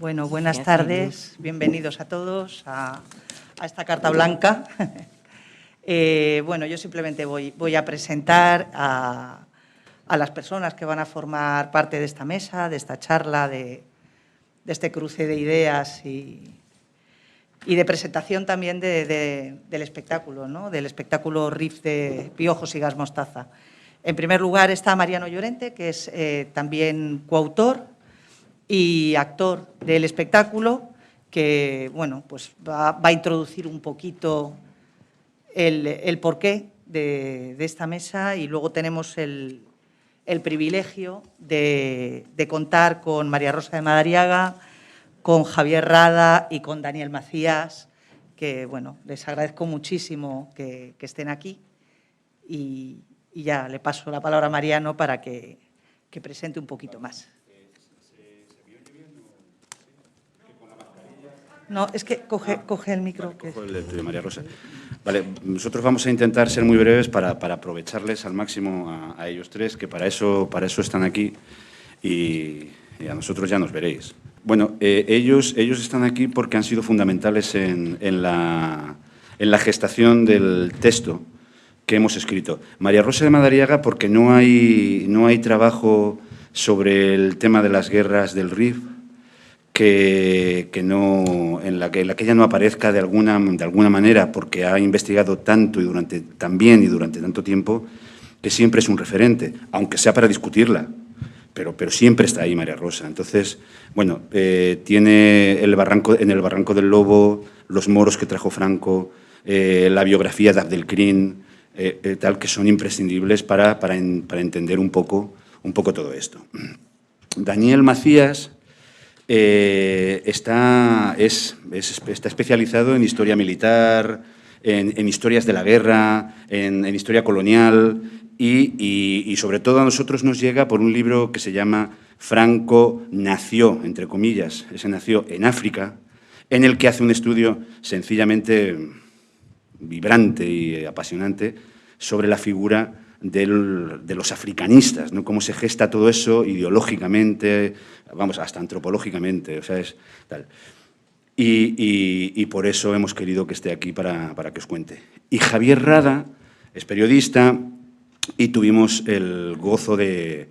Bueno, buenas tardes, bienvenidos a todos a esta carta blanca. Bueno, yo simplemente voy a presentar a las personas que van a formar parte de esta mesa, de esta charla, de este cruce de ideas y de presentación también del espectáculo, ¿no? Del espectáculo Riff de Piojos y Gas Mostaza. En primer lugar está Mariano Llorente, que es también coautor y actor del espectáculo, que bueno, pues va a introducir un poquito el porqué de esta mesa, y luego tenemos el privilegio de contar con María Rosa de Madariaga, con Javier Rada y con Daniel Macías, que bueno, les agradezco muchísimo que estén aquí, y ya le paso la palabra a Mariano para que presente un poquito más. No, es que coge el micro. Vale, cojo el de María Rosa. Vale, nosotros vamos a intentar ser muy breves para aprovecharles al máximo a ellos tres, que para eso están aquí, y a nosotros ya nos veréis. Bueno, ellos están aquí porque han sido fundamentales en la gestación del texto que hemos escrito. María Rosa de Madariaga porque no hay trabajo sobre el tema de las guerras del Rif en la que ella no aparezca de alguna manera, porque ha investigado tanto y durante tanto tiempo, que siempre es un referente, aunque sea para discutirla, pero siempre está ahí María Rosa. Entonces, bueno, tiene en el Barranco del Lobo, los moros que trajo Franco, la biografía de Abdelkrim, tal, que son imprescindibles para entender un poco todo esto. Daniel Macías está especializado en historia militar, en historias de la guerra, en historia colonial, y sobre todo a nosotros nos llega por un libro que se llama Franco nació, entre comillas, ese nació en África, en el que hace un estudio sencillamente vibrante y apasionante sobre la figura de los africanistas, ¿no? Cómo se gesta todo eso ideológicamente, vamos, hasta antropológicamente, o sea, es tal. Y por eso hemos querido que esté aquí para que os cuente. Y Javier Rada es periodista, y tuvimos el gozo y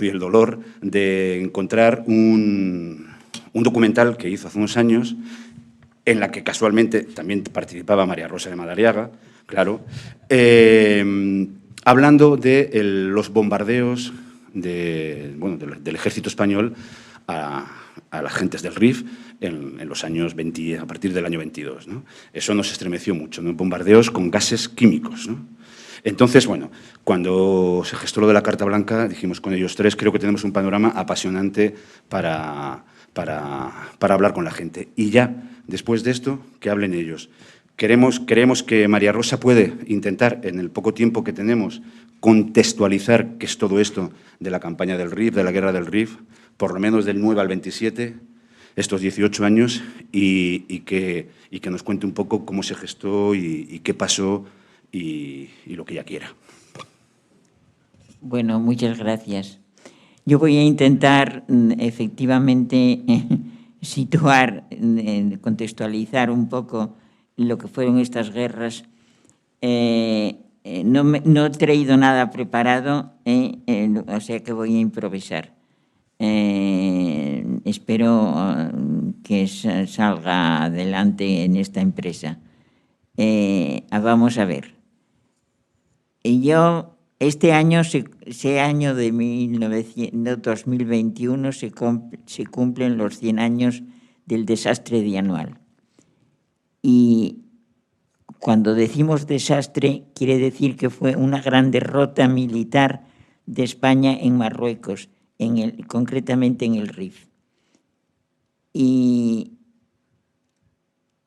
el dolor de encontrar un documental que hizo hace unos años, en la que casualmente también participaba María Rosa de Madariaga, claro, hablando de los bombardeos del ejército español a las gentes del Rif en los años 20, a partir del año 22, ¿no? Eso nos estremeció mucho, ¿no? Bombardeos con gases químicos, ¿no? Entonces, bueno, cuando se gestó lo de la Carta Blanca, dijimos con ellos tres, creo que tenemos un panorama apasionante para hablar con la gente. Y ya, después de esto, que hablen ellos. Queremos que María Rosa puede intentar, en el poco tiempo que tenemos, contextualizar qué es todo esto de la campaña del Rif, de la guerra del Rif, por lo menos del 9 al 27, estos 18 años, y que nos cuente un poco cómo se gestó y qué pasó y lo que ella quiera. Bueno, muchas gracias. Yo voy a intentar, efectivamente, situar, contextualizar un poco lo que fueron estas guerras. No he traído nada preparado, o sea que voy a improvisar. Espero que salga adelante en esta empresa. Vamos a ver. Este año, ese año de 2021, se cumplen los 100 años del desastre de Anual. Y cuando decimos desastre, quiere decir que fue una gran derrota militar de España en Marruecos, concretamente en el Rif. Y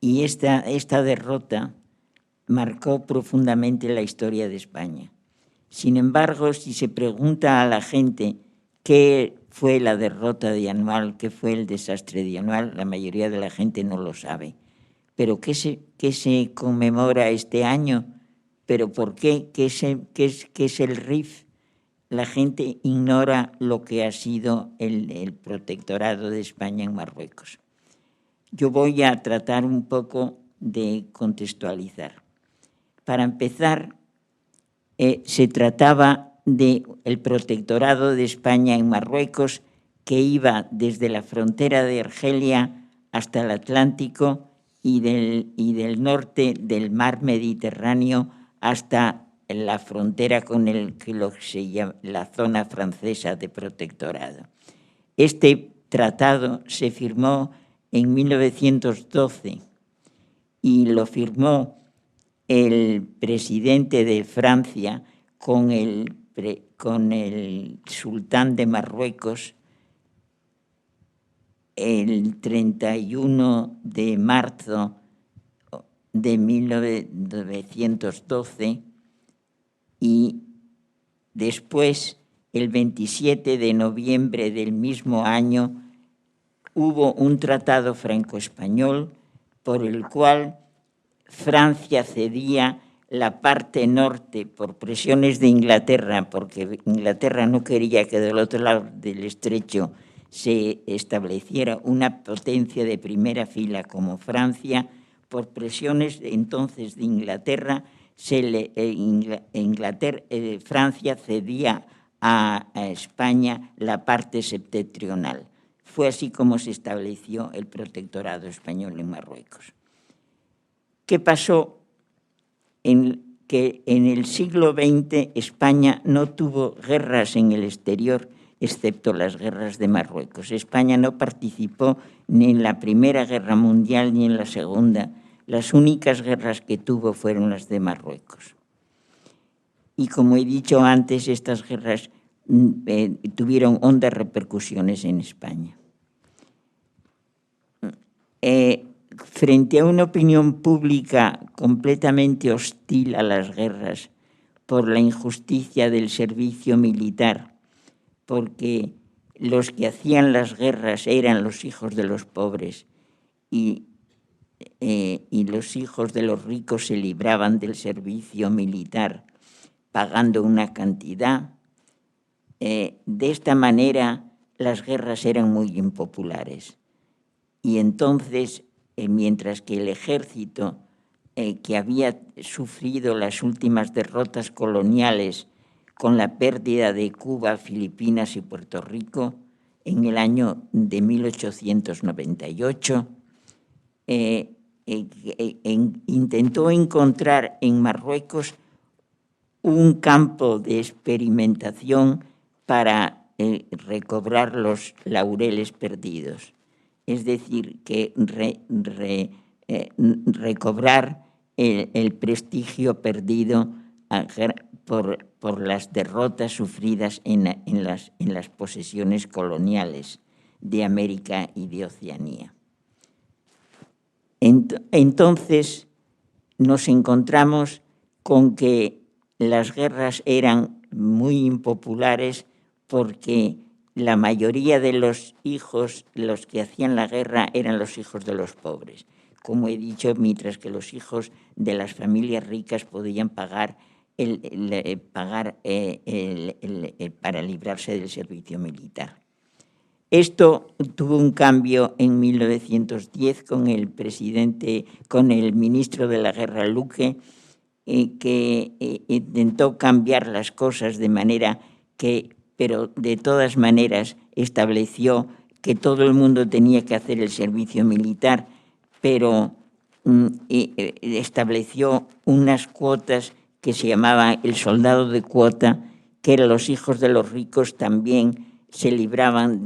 esta derrota marcó profundamente la historia de España. Sin embargo, si se pregunta a la gente qué fue la derrota de Anual, qué fue el desastre de Anual, la mayoría de la gente no lo sabe. ¿Pero qué se conmemora este año? ¿Pero por qué? ¿Qué es el Rif? la gente ignora lo que ha sido el protectorado de España en Marruecos. Yo voy a tratar un poco de contextualizar. Para empezar, se trataba del protectorado de España en Marruecos, que iba desde la frontera de Argelia hasta el Atlántico y del norte del mar Mediterráneo hasta la frontera con lo que se llama la zona francesa de protectorado. Este tratado se firmó en 1912 y lo firmó el presidente de Francia con el sultán de Marruecos el 31 de marzo de 1912 y después, el 27 de noviembre del mismo año, hubo un tratado franco-español por el cual Francia cedía la parte norte por presiones de Inglaterra, porque Inglaterra no quería que del otro lado del estrecho se estableciera una potencia de primera fila como Francia. Por presiones entonces de Inglaterra, Francia cedía a España la parte septentrional. Fue así como se estableció el protectorado español en Marruecos. ¿Qué pasó? Que en el siglo XX España no tuvo guerras en el exterior, excepto las guerras de Marruecos. España no participó ni en la Primera Guerra Mundial ni en la Segunda. Las únicas guerras que tuvo fueron las de Marruecos. Y como he dicho antes, estas guerras tuvieron hondas repercusiones en España. Frente a una opinión pública completamente hostil a las guerras por la injusticia del servicio militar, porque los que hacían las guerras eran los hijos de los pobres y los hijos de los ricos se libraban del servicio militar pagando una cantidad. De esta manera las guerras eran muy impopulares. Y entonces, mientras que el ejército que había sufrido las últimas derrotas coloniales con la pérdida de Cuba, Filipinas y Puerto Rico en el año de 1898, intentó encontrar en Marruecos un campo de experimentación para recobrar los laureles perdidos. Es decir, que recobrar el prestigio perdido por las derrotas sufridas en las posesiones coloniales de América y de Oceanía. Entonces nos encontramos con que las guerras eran muy impopulares porque la mayoría de los hijos, los que hacían la guerra, eran los hijos de los pobres. Como he dicho, mientras que los hijos de las familias ricas podían pagar para librarse del servicio militar. Esto tuvo un cambio en 1910 con el ministro de la Guerra, Luque, que intentó cambiar las cosas de manera que, pero de todas maneras estableció que todo el mundo tenía que hacer el servicio militar, pero estableció unas cuotas que se llamaba el soldado de cuota, que eran los hijos de los ricos también se libraban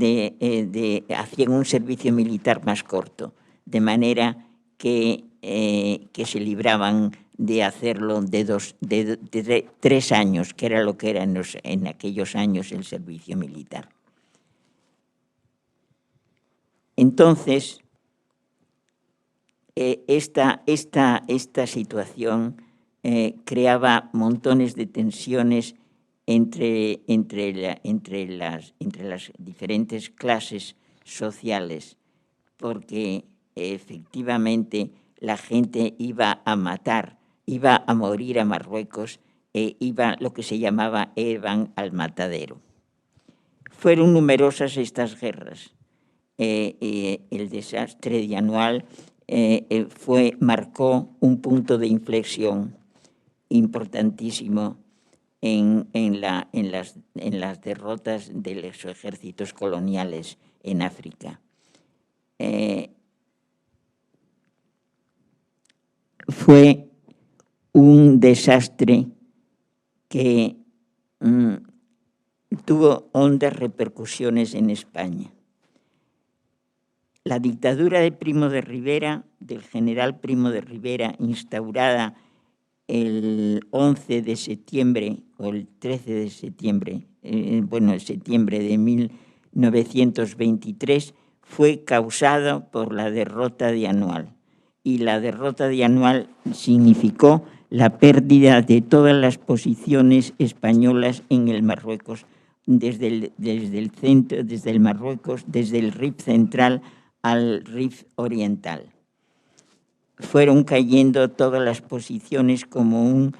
hacían un servicio militar más corto, de manera que se libraban de hacerlo de 3 años, que era lo que era en aquellos años el servicio militar. Entonces, esta situación creaba montones de tensiones entre las diferentes clases sociales, porque efectivamente la gente iba a morir a Marruecos lo que se llamaba iban al matadero. Fueron numerosas estas guerras. El desastre de Anual marcó un punto de inflexión importantísimo en las derrotas de los ejércitos coloniales en África. Fue un desastre que tuvo hondas repercusiones en España. La dictadura de Primo de Rivera, del general Primo de Rivera, instaurada el 11 de septiembre o el 13 de septiembre, septiembre de 1923, fue causada por la derrota de Anual. Y la derrota de Anual significó la pérdida de todas las posiciones españolas en el Marruecos, desde el Marruecos, desde el Rif central al Rif oriental. Fueron cayendo todas las posiciones como un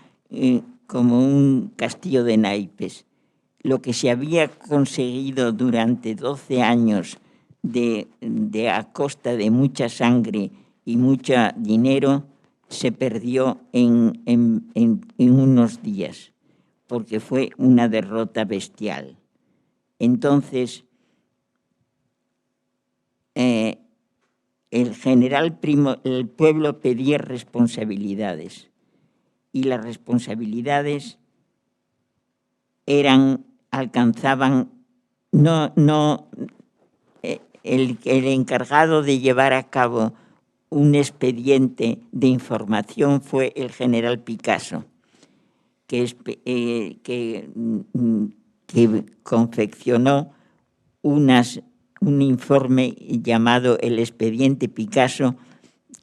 castillo de naipes. Lo que se había conseguido durante 12 años a costa de mucha sangre y mucho dinero se perdió en unos días, porque fue una derrota bestial. Entonces, el pueblo pedía responsabilidades, y las responsabilidades alcanzaban, el encargado de llevar a cabo un expediente de información fue el general Picasso, que confeccionó un informe llamado el expediente Picasso,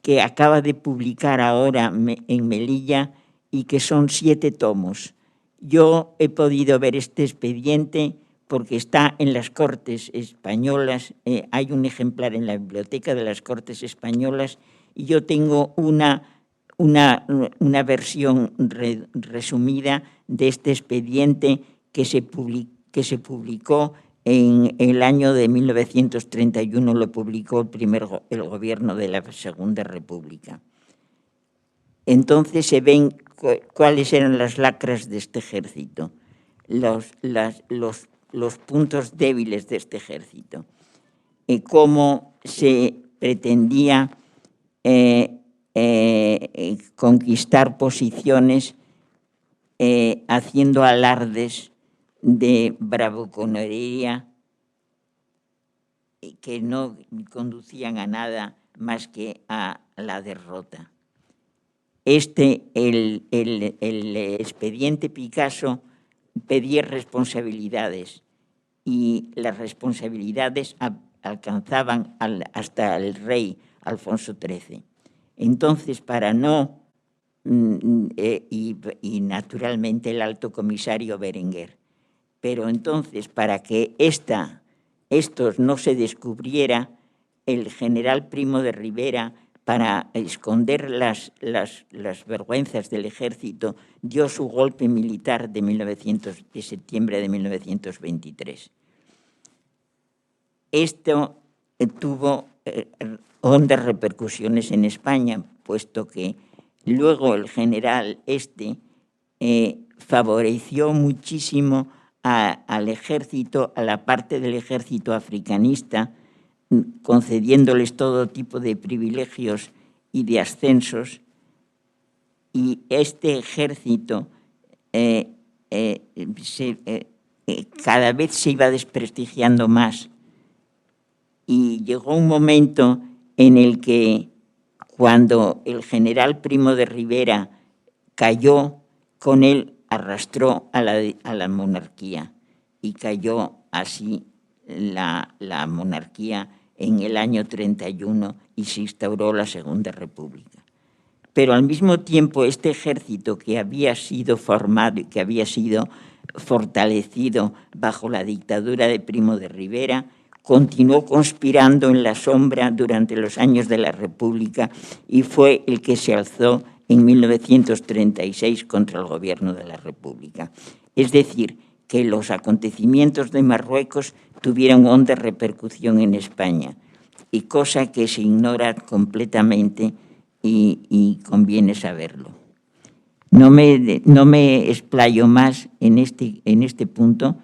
que acaba de publicar ahora en Melilla y que son 7 tomos. Yo he podido ver este expediente porque está en las Cortes Españolas, hay un ejemplar en la biblioteca de las Cortes Españolas, y yo tengo una versión resumida de este expediente que se publicó en el año de 1931, lo publicó el gobierno de la Segunda República. Entonces se ven cuáles eran las lacras de este ejército, los puntos débiles de este ejército, cómo se pretendía conquistar posiciones haciendo alardes de bravuconería que no conducían a nada más que a la derrota. El expediente Picasso pedía responsabilidades, y las responsabilidades alcanzaban hasta el rey Alfonso XIII. Entonces, y naturalmente el alto comisario Berenguer, pero entonces para que esto no se descubriera, el general Primo de Rivera, para esconder las vergüenzas del ejército, dio su golpe militar de septiembre de 1923. Esto tuvo hondas repercusiones en España, puesto que luego el general favoreció muchísimo al ejército, a la parte del ejército africanista, concediéndoles todo tipo de privilegios y de ascensos, y este ejército cada vez se iba desprestigiando más, y llegó un momento en el que, cuando el general Primo de Rivera cayó, con él arrastró a la monarquía, y cayó así la monarquía en el año 31 y se instauró la Segunda República. Pero al mismo tiempo este ejército, que había sido formado y que había sido fortalecido bajo la dictadura de Primo de Rivera, continuó conspirando en la sombra durante los años de la República, y fue el que se alzó en 1936 contra el gobierno de la República. Es decir, que los acontecimientos de Marruecos tuvieron honda repercusión en España, y cosa que se ignora completamente y conviene saberlo. No me explayo más en este punto,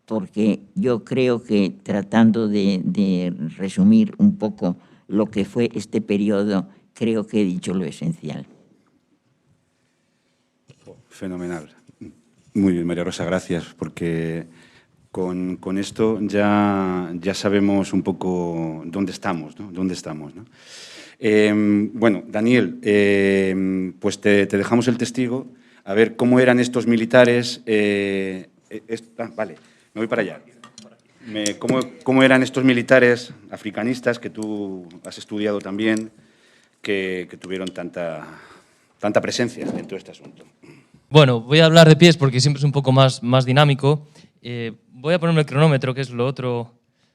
porque yo creo que tratando de resumir un poco lo que fue este periodo, creo que he dicho lo esencial. Fenomenal. Muy bien, María Rosa, gracias, porque con esto ya sabemos un poco dónde estamos, ¿no? Bueno, Daniel, pues te dejamos el testigo, a ver cómo eran estos militares. Vale, me voy para allá. ¿Cómo eran estos militares africanistas que tú has estudiado también, que tuvieron tanta presencia en todo este asunto? Bueno, voy a hablar de pies porque siempre es un poco más dinámico. Voy a ponerme el cronómetro, que es lo otro.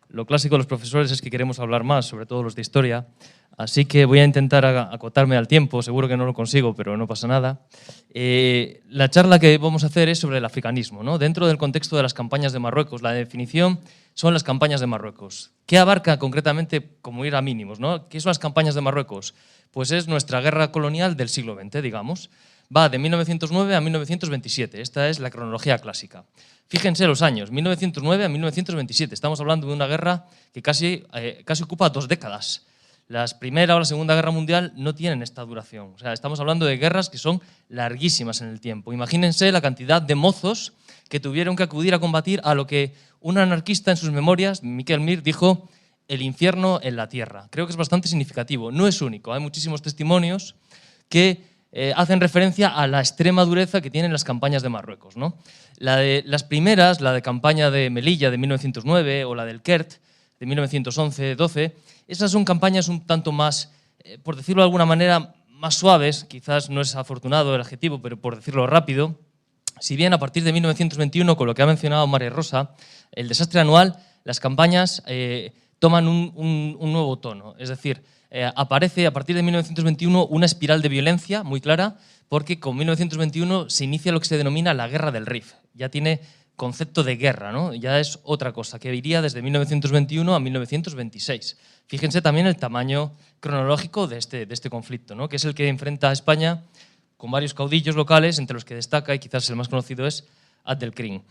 Lo clásico de los profesores es que queremos hablar más, sobre todo los de historia. Así que voy a intentar acotarme al tiempo. Seguro que no lo consigo, pero no pasa nada. La charla que vamos a hacer es sobre el africanismo, ¿no? Dentro del contexto de las campañas de Marruecos. La definición son las campañas de Marruecos. ¿Qué abarca concretamente, como ir a mínimos, ¿no? ¿Qué son las campañas de Marruecos? Pues es nuestra guerra colonial del siglo XX, digamos. Va de 1909 a 1927. Esta es la cronología clásica. Fíjense los años, 1909 a 1927. Estamos hablando de una guerra que casi ocupa 2 décadas. La Primera o la Segunda Guerra Mundial no tienen esta duración. O sea, estamos hablando de guerras que son larguísimas en el tiempo. Imagínense la cantidad de mozos que tuvieron que acudir a combatir a lo que un anarquista en sus memorias, Miquel Mir, dijo el infierno en la tierra. Creo que es bastante significativo. No es único. Hay muchísimos testimonios que hacen referencia a la extrema dureza que tienen las campañas de Marruecos, ¿no? Las primeras, la de campaña de Melilla de 1909 o la del Kert de 1911-12, esas son campañas un tanto más, por decirlo de alguna manera, más suaves. Quizás no es afortunado el adjetivo, pero por decirlo rápido. Si bien a partir de 1921, con lo que ha mencionado María Rosa, el desastre anual, las campañas toman un nuevo tono. Es decir, aparece a partir de 1921 una espiral de violencia muy clara, porque con 1921 se inicia lo que se denomina la Guerra del Rif. Ya tiene concepto de guerra, ¿no? Ya es otra cosa, que iría desde 1921 a 1926. Fíjense también el tamaño cronológico de este conflicto, ¿no? Que es el que enfrenta a España con varios caudillos locales, entre los que destaca, y quizás el más conocido es Abdelkrim.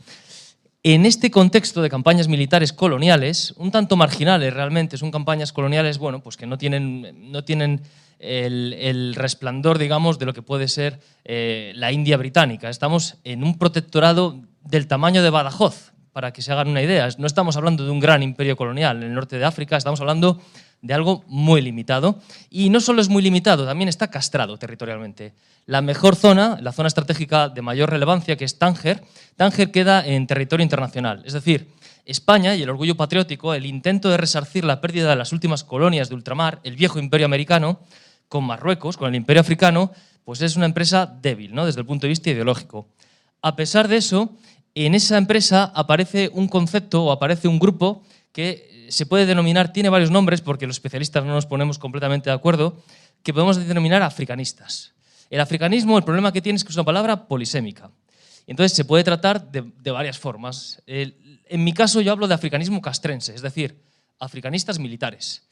En este contexto de campañas militares coloniales, un tanto marginales realmente, son campañas coloniales, bueno, pues que no tienen el resplandor, digamos, de lo que puede ser la India británica. Estamos en un protectorado del tamaño de Badajoz, para que se hagan una idea. No estamos hablando de un gran imperio colonial en el norte de África, estamos hablando de algo muy limitado. Y no solo es muy limitado, también está castrado territorialmente. La mejor zona, la zona estratégica de mayor relevancia, que es Tánger, Tánger queda en territorio internacional. Es decir, España y el orgullo patriótico, el intento de resarcir la pérdida de las últimas colonias de ultramar, el viejo imperio americano, con Marruecos, con el imperio africano, pues es una empresa débil, ¿no? Desde el punto de vista ideológico. A pesar de eso, en esa empresa aparece un concepto o aparece un grupo que se puede denominar, tiene varios nombres porque los especialistas no nos ponemos completamente de acuerdo, que podemos denominar africanistas. El africanismo, el problema que tiene es que es una palabra polisémica. Entonces se puede tratar de varias formas. En mi caso yo hablo de africanismo castrense, es decir, africanistas militares.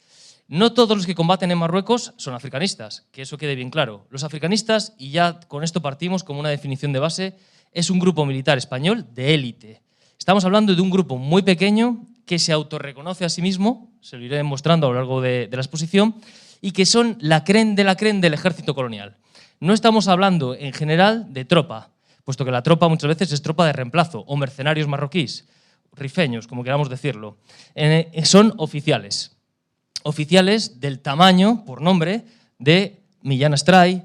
No todos los que combaten en Marruecos son africanistas, que eso quede bien claro. Los africanistas, y ya con esto partimos como una definición de base, es un grupo militar español de élite. Estamos hablando de un grupo muy pequeño que se autorreconoce a sí mismo, se lo iré mostrando a lo largo de la exposición, y que son la crème del ejército colonial. No estamos hablando en general de tropa, puesto que la tropa muchas veces es tropa de reemplazo o mercenarios marroquíes, rifeños, como queramos decirlo. Son oficiales. Oficiales del tamaño, por nombre, de Millán Astray,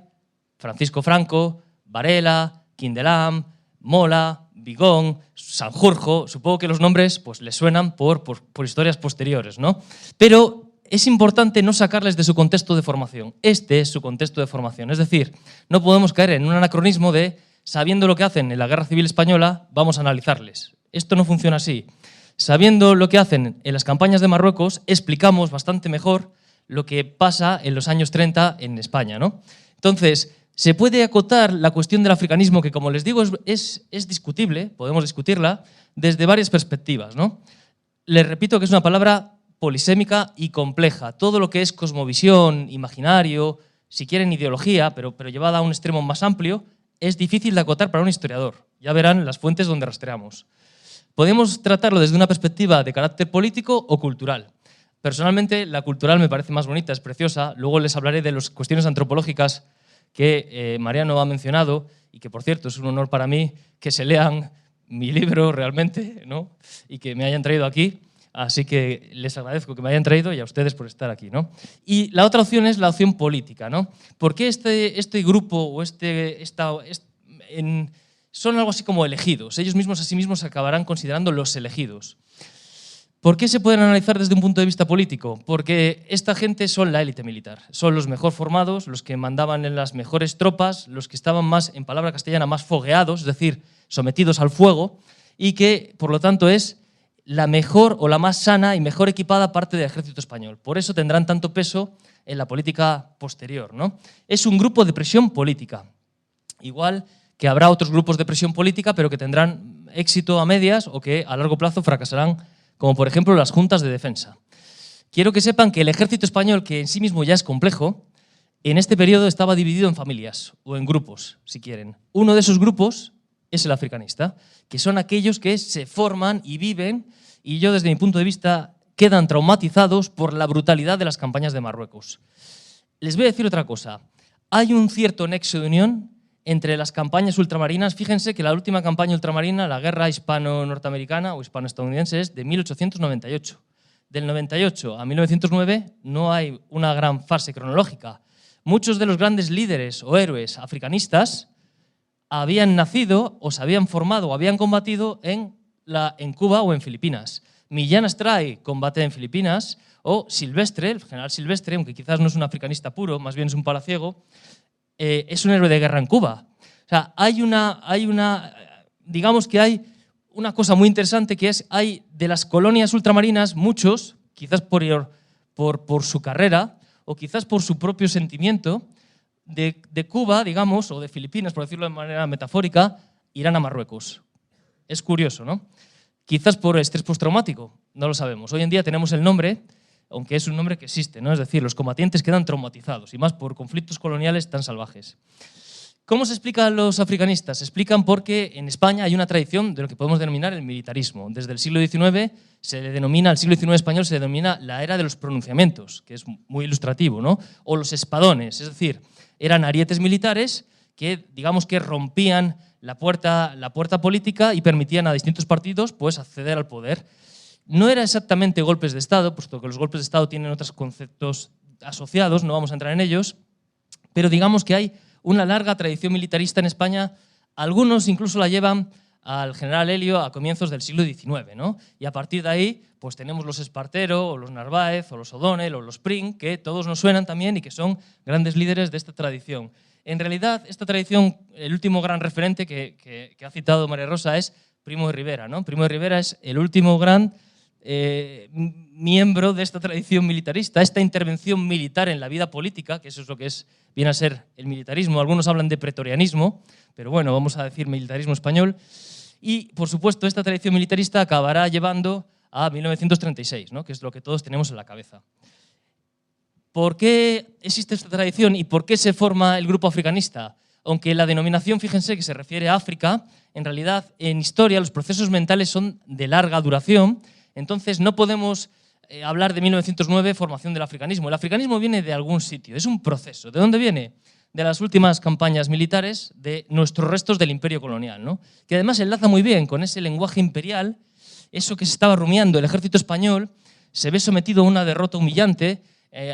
Francisco Franco, Varela, Quindelam, Mola, Vigón, Sanjurjo. Supongo que los nombres pues, les suenan por historias posteriores, ¿no? Pero es importante no sacarles de su contexto de formación. Este es su contexto de formación. Es decir, no podemos caer en un anacronismo de, sabiendo lo que hacen en la Guerra Civil Española, vamos a analizarles. Esto no funciona así. Sabiendo lo que hacen en las campañas de Marruecos, explicamos bastante mejor lo que pasa en los años 30 en España, ¿no? Entonces, Se puede acotar la cuestión del africanismo, que como les digo es discutible, podemos discutirla, desde varias perspectivas, ¿no? Les repito que es una palabra polisémica y compleja. Todo lo que es cosmovisión, imaginario, si quieren ideología, pero llevada a un extremo más amplio, es difícil de acotar para un historiador. Ya verán las fuentes donde rastreamos. Podemos tratarlo desde una perspectiva de carácter político o cultural. Personalmente, la cultural me parece más bonita, es preciosa. Luego les hablaré de las cuestiones antropológicas que Mariano ha mencionado y que, por cierto, es un honor para mí que se lean mi libro realmente, ¿no? Y que me hayan traído aquí. Así que les agradezco que me hayan traído y a ustedes por estar aquí, ¿no? Y la otra opción es la opción política, ¿no? ¿Por qué este grupo o son algo así como elegidos? Ellos mismos a sí mismos se acabarán considerando los elegidos. ¿Por qué se pueden analizar desde un punto de vista político? Porque esta gente son la élite militar, son los mejor formados, los que mandaban en las mejores tropas, los que estaban más, en palabra castellana, más fogueados, es decir, sometidos al fuego, y que, por lo tanto, es la mejor o la más sana y mejor equipada parte del ejército español. Por eso tendrán tanto peso en la política posterior, ¿no? Es un grupo de presión política. Igual que habrá otros grupos de presión política, pero que tendrán éxito a medias o que a largo plazo fracasarán, como por ejemplo las juntas de defensa. Quiero que sepan que el ejército español, que en sí mismo ya es complejo, en este periodo estaba dividido en familias o en grupos, si quieren. Uno de esos grupos es el africanista, que son aquellos que se forman y viven, y yo desde mi punto de vista quedan traumatizados por la brutalidad de las campañas de Marruecos. Les voy a decir otra cosa. Hay un cierto nexo de unión entre las campañas ultramarinas. Fíjense que la última campaña ultramarina, la guerra hispano-norteamericana o hispano-estadounidense, es de 1898. Del 98 a 1909 no hay una gran fase cronológica. Muchos de los grandes líderes o héroes africanistas habían nacido o se habían formado o habían combatido en Cuba o en Filipinas. Millán Astray combate en Filipinas, o Silvestre, el general Silvestre, aunque quizás no es un africanista puro, más bien es un palaciego, es un héroe de guerra en Cuba. O sea, digamos que hay una cosa muy interesante, que es, hay de las colonias ultramarinas muchos, quizás por su carrera o quizás por su propio sentimiento, de Cuba, digamos, o de Filipinas, por decirlo de manera metafórica, irán a Marruecos. Es curioso, ¿no? Quizás por estrés postraumático, no lo sabemos. Hoy en día tenemos el nombre, aunque es un nombre que existe, ¿no? Es decir, los combatientes quedan traumatizados, y más por conflictos coloniales tan salvajes. ¿Cómo se explican los africanistas? Se explican porque en España hay una tradición de lo que podemos denominar el militarismo. Desde el siglo XIX al siglo XIX español se le denomina la era de los pronunciamientos, que es muy ilustrativo, ¿no? O los espadones, es decir, eran arietes militares que, digamos, que rompían la puerta política y permitían a distintos partidos, pues, acceder al poder. No era exactamente golpes de Estado, puesto que los golpes de Estado tienen otros conceptos asociados, no vamos a entrar en ellos, pero digamos que hay una larga tradición militarista en España. Algunos incluso la llevan al general Helio a comienzos del siglo XIX, ¿no? Y a partir de ahí, pues tenemos los Espartero, o los Narváez, o los O'Donnell, o los Pring, que todos nos suenan también y que son grandes líderes de esta tradición. En realidad, esta tradición, el último gran referente que ha citado María Rosa es Primo de Rivera, ¿no? Primo de Rivera es el último gran miembro de esta tradición militarista, esta intervención militar en la vida política, que eso es lo que viene a ser el militarismo. Algunos hablan de pretorianismo, pero bueno, vamos a decir militarismo español. Y, por supuesto, esta tradición militarista acabará llevando a 1936, ¿no? Que es lo que todos tenemos en la cabeza. ¿Por qué existe esta tradición y por qué se forma el grupo africanista? Aunque la denominación, fíjense, que se refiere a África, en realidad, en historia, los procesos mentales son de larga duración. Entonces, no podemos hablar de 1909, formación del africanismo. El africanismo viene de algún sitio, es un proceso. ¿De dónde viene? De las últimas campañas militares de nuestros restos del imperio colonial, ¿no? Que además enlaza muy bien con ese lenguaje imperial, eso que se estaba rumiando. El ejército español se ve sometido a una derrota humillante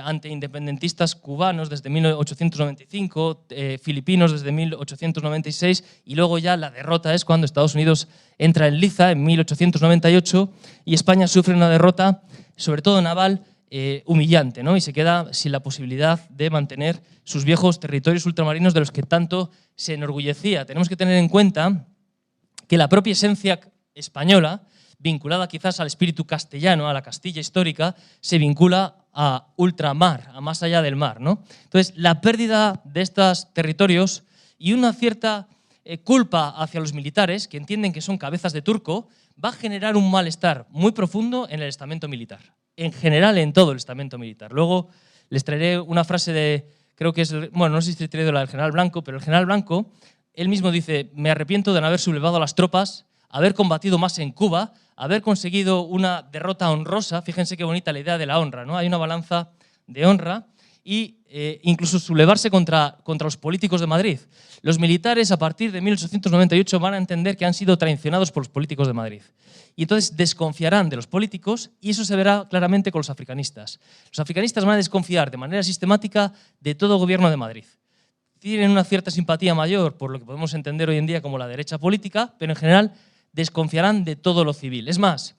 ante independentistas cubanos desde 1895, filipinos desde 1896, y luego ya la derrota es cuando Estados Unidos entra en liza en 1898 y España sufre una derrota, sobre todo naval, humillante, ¿no? Y se queda sin la posibilidad de mantener sus viejos territorios ultramarinos de los que tanto se enorgullecía. Tenemos que tener en cuenta que la propia esencia española, vinculada quizás al espíritu castellano, a la Castilla histórica, se vincula a ultramar, a más allá del mar, ¿no? Entonces, la pérdida de estos territorios y una cierta culpa hacia los militares, que entienden que son cabezas de turco, va a generar un malestar muy profundo en el estamento militar. En general, en todo el estamento militar. Luego les traeré una frase de, creo que es, bueno, no sé si he traído la del general Blanco, pero el general Blanco, él mismo dice: me arrepiento de no haber sublevado a las tropas, haber combatido más en Cuba, haber conseguido una derrota honrosa. Fíjense qué bonita la idea de la honra, ¿no? Hay una balanza de honra y incluso sublevarse contra los políticos de Madrid. Los militares, a partir de 1898, van a entender que han sido traicionados por los políticos de Madrid. Y entonces desconfiarán de los políticos, y eso se verá claramente con los africanistas. Los africanistas van a desconfiar de manera sistemática de todo gobierno de Madrid. Tienen una cierta simpatía mayor por lo que podemos entender hoy en día como la derecha política, pero en general desconfiarán de todo lo civil. Es más,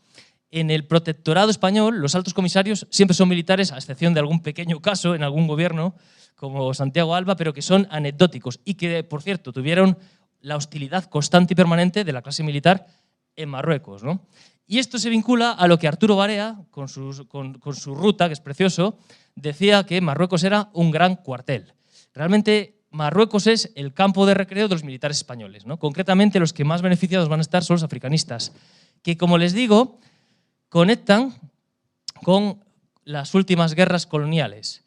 en el protectorado español, los altos comisarios siempre son militares, a excepción de algún pequeño caso en algún gobierno, como Santiago Alba, pero que son anecdóticos y que, por cierto, tuvieron la hostilidad constante y permanente de la clase militar en Marruecos, ¿no? Y esto se vincula a lo que Arturo Barea, con su ruta, que es precioso, decía que Marruecos era un gran cuartel. Realmente Marruecos es el campo de recreo de los militares españoles, ¿no? Concretamente, los que más beneficiados van a estar son los africanistas, que, como les digo, conectan con las últimas guerras coloniales.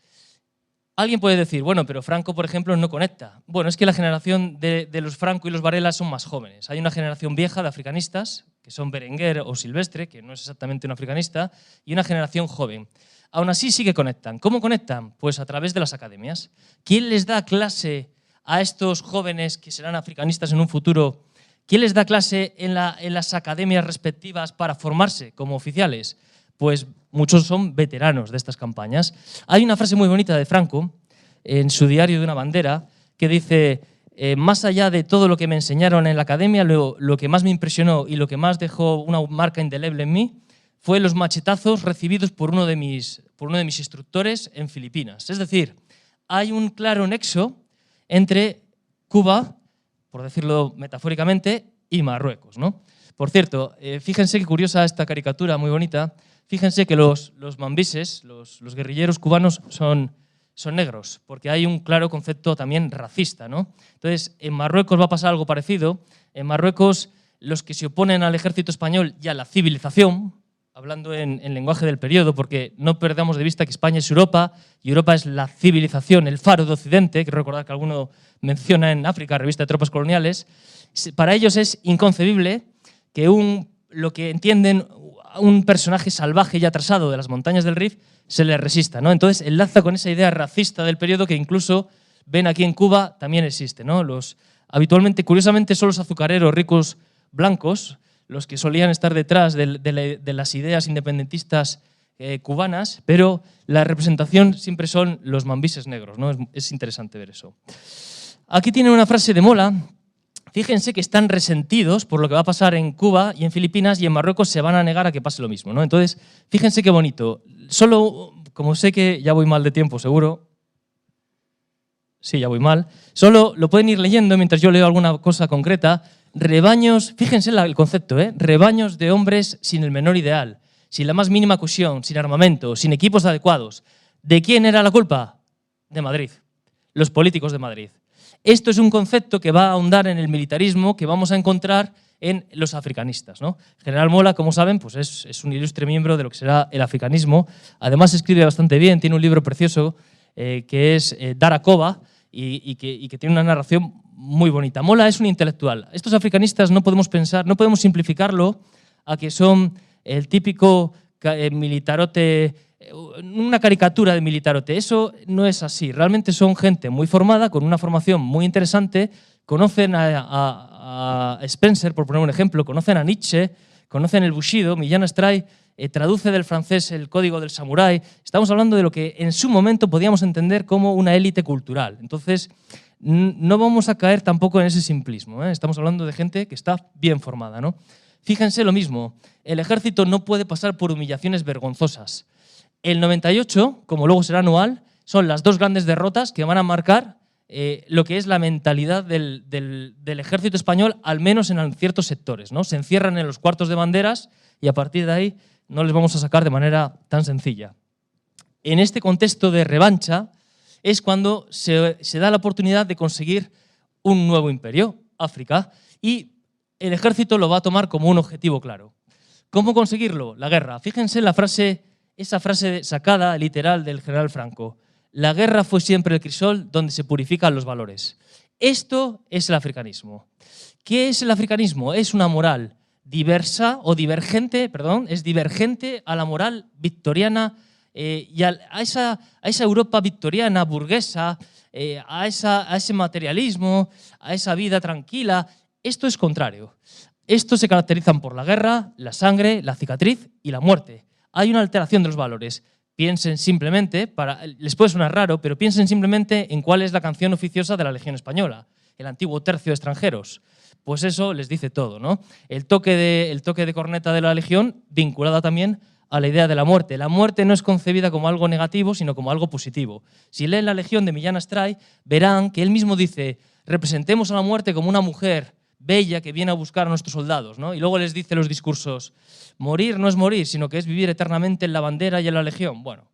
Alguien puede decir, bueno, pero Franco, por ejemplo, no conecta. Bueno, es que la generación de los Franco y los Varela son más jóvenes. Hay una generación vieja de africanistas, que son Berenguer o Silvestre, que no es exactamente un africanista, y una generación joven. Aún así sí que conectan. ¿Cómo conectan? Pues a través de las academias. ¿Quién les da clase a estos jóvenes que serán africanistas en un futuro? ¿Quién les da clase en las academias respectivas para formarse como oficiales? Pues muchos son veteranos de estas campañas. Hay una frase muy bonita de Franco en su diario de una bandera que dice: más allá de todo lo que me enseñaron en la academia, lo que más me impresionó y lo que más dejó una marca indeleble en mí fue los machetazos recibidos por uno de mis instructores en Filipinas. Es decir, hay un claro nexo entre Cuba, por decirlo metafóricamente, y Marruecos, ¿no? Por cierto, fíjense qué curiosa esta caricatura, muy bonita. Fíjense que los mambises, los guerrilleros cubanos, son negros, porque hay un claro concepto también racista, ¿no? Entonces, en Marruecos va a pasar algo parecido. En Marruecos, los que se oponen al ejército español y a la civilización, hablando en lenguaje del periodo, porque no perdamos de vista que España es Europa, y Europa es la civilización, el faro de Occidente, que recordar que alguno menciona en África, revista de tropas coloniales. Para ellos es inconcebible que lo que entienden un personaje salvaje y atrasado de las montañas del Rif se le resista, ¿no? Entonces enlaza con esa idea racista del periodo que incluso ven aquí en Cuba también existe, ¿no? Habitualmente, curiosamente, son los azucareros ricos blancos los que solían estar detrás de las ideas independentistas cubanas, pero la representación siempre son los mambises negros, ¿no? Es interesante ver eso. Aquí tienen una frase de Mola. Fíjense que están resentidos por lo que va a pasar en Cuba y en Filipinas, y en Marruecos se van a negar a que pase lo mismo, ¿no? Entonces, fíjense qué bonito. Solo, como sé que ya voy mal de tiempo, seguro. Sí, ya voy mal. Solo lo pueden ir leyendo mientras yo leo alguna cosa concreta. Rebaños, fíjense el concepto, rebaños de hombres sin el menor ideal, sin la más mínima cohesión, sin armamento, sin equipos adecuados. ¿De quién era la culpa? De Madrid, los políticos de Madrid. Esto es un concepto que va a ahondar en el militarismo que vamos a encontrar en los africanistas, ¿no? General Mola, como saben, pues es un ilustre miembro de lo que será el africanismo. Además escribe bastante bien, tiene un libro precioso que es Darakoba y que tiene una narración muy bonita. Mola es un intelectual. Estos africanistas no podemos simplificarlo a que son el típico militarote, una caricatura de militarote. Eso no es así. Realmente son gente muy formada, con una formación muy interesante. Conocen a Spencer, por poner un ejemplo, conocen a Nietzsche, conocen el Bushido. Millán Astray traduce del francés el Código del Samurái. Estamos hablando de lo que en su momento podíamos entender como una élite cultural. Entonces, no vamos a caer tampoco en ese simplismo, ¿eh? Estamos hablando de gente que está bien formada, ¿no? Fíjense lo mismo, el ejército no puede pasar por humillaciones vergonzosas. El 98, como luego será anual, son las dos grandes derrotas que van a marcar lo que es la mentalidad del ejército español, al menos en ciertos sectores, ¿no? Se encierran en los cuartos de banderas y a partir de ahí no les vamos a sacar de manera tan sencilla. en este contexto de revancha es cuando se da la oportunidad de conseguir un nuevo imperio, África, y el ejército lo va a tomar como un objetivo claro. ¿Cómo conseguirlo? La guerra. Fíjense en esa frase sacada literal del general Franco. La guerra fue siempre el crisol donde se purifican los valores. Esto es el africanismo. ¿Qué es el africanismo? Es una moral diversa o divergente, perdón, es divergente a la moral victoriana y a esa Europa victoriana, burguesa, a ese materialismo, a esa vida tranquila. Esto es contrario. Estos se caracterizan por la guerra, la sangre, la cicatriz y la muerte. Hay una alteración de los valores. Piensen simplemente, les puede sonar raro, pero piensen simplemente en cuál es la canción oficiosa de la Legión Española, el antiguo tercio de extranjeros. Pues eso les dice todo, ¿no? El toque de corneta de la Legión vinculada también a la idea de la muerte. La muerte no es concebida como algo negativo, sino como algo positivo. Si leen la Legión de Millán Astray, verán que él mismo dice: representemos a la muerte como una mujer bella que viene a buscar a nuestros soldados, ¿no? Y luego les dice los discursos: morir no es morir, sino que es vivir eternamente en la bandera y en la Legión. Bueno,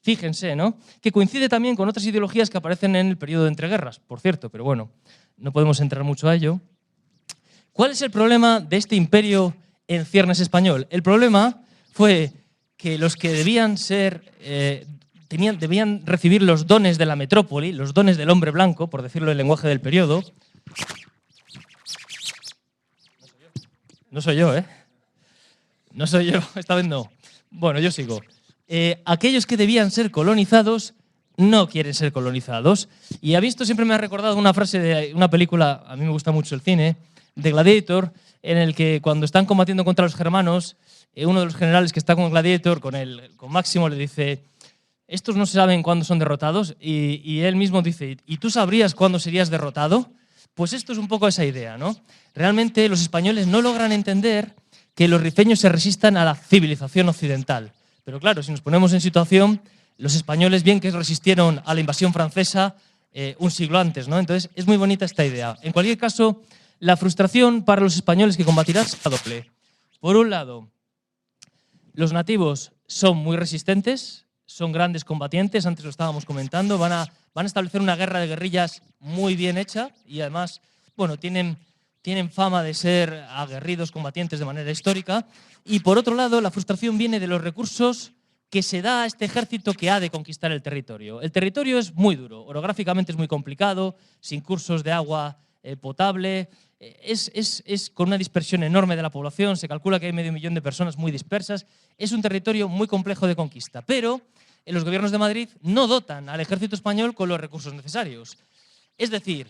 fíjense, ¿no? Que coincide también con otras ideologías que aparecen en el periodo de entreguerras, por cierto, pero bueno, no podemos entrar mucho a ello. ¿Cuál es el problema de este imperio en ciernes español? El problema fue que los que debían recibir los dones de la metrópoli, los dones del hombre blanco, por decirlo en el lenguaje del periodo. No soy yo, ¿eh? No soy yo, esta vez no. Bueno, yo sigo. Aquellos que debían ser colonizados no quieren ser colonizados. Y a mí esto siempre me ha recordado una frase de una película, a mí me gusta mucho el cine, de Gladiator, en el que cuando están combatiendo contra los germanos, uno de los generales que está con Gladiator, con Máximo, le dice: estos no saben cuándo son derrotados, y él mismo dice: ¿y tú sabrías cuándo serías derrotado? Pues esto es un poco esa idea, ¿no? Realmente los españoles no logran entender que los rifeños se resistan a la civilización occidental. Pero claro, si nos ponemos en situación, los españoles bien que resistieron a la invasión francesa un siglo antes, ¿no? Entonces es muy bonita esta idea. En cualquier caso, la frustración para los españoles que combatirán será doble. Por un lado, los nativos son muy resistentes, son grandes combatientes, antes lo estábamos comentando, van a establecer una guerra de guerrillas muy bien hecha y además, bueno, tienen fama de ser aguerridos combatientes de manera histórica. Y por otro lado, la frustración viene de los recursos que se da a este ejército que ha de conquistar el territorio. El territorio es muy duro, orográficamente es muy complicado, sin cursos de agua potable, es con una dispersión enorme de la población, se calcula que hay 500.000 de personas muy dispersas, es un territorio muy complejo de conquista, pero los gobiernos de Madrid no dotan al ejército español con los recursos necesarios. Es decir,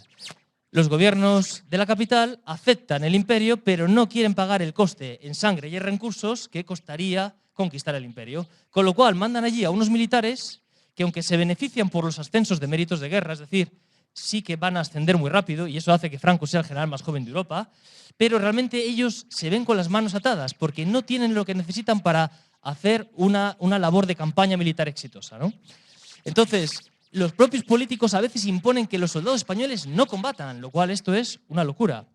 los gobiernos de la capital aceptan el imperio, pero no quieren pagar el coste en sangre y en recursos que costaría conquistar el imperio, con lo cual mandan allí a unos militares que, aunque se benefician por los ascensos de méritos de guerra, es decir, sí que van a ascender muy rápido y eso hace que Franco sea el general más joven de Europa, pero realmente ellos se ven con las manos atadas porque no tienen lo que necesitan para hacer una labor de campaña militar exitosa, ¿no? Entonces, los propios políticos a veces imponen que los soldados españoles no combatan, lo cual esto es una locura,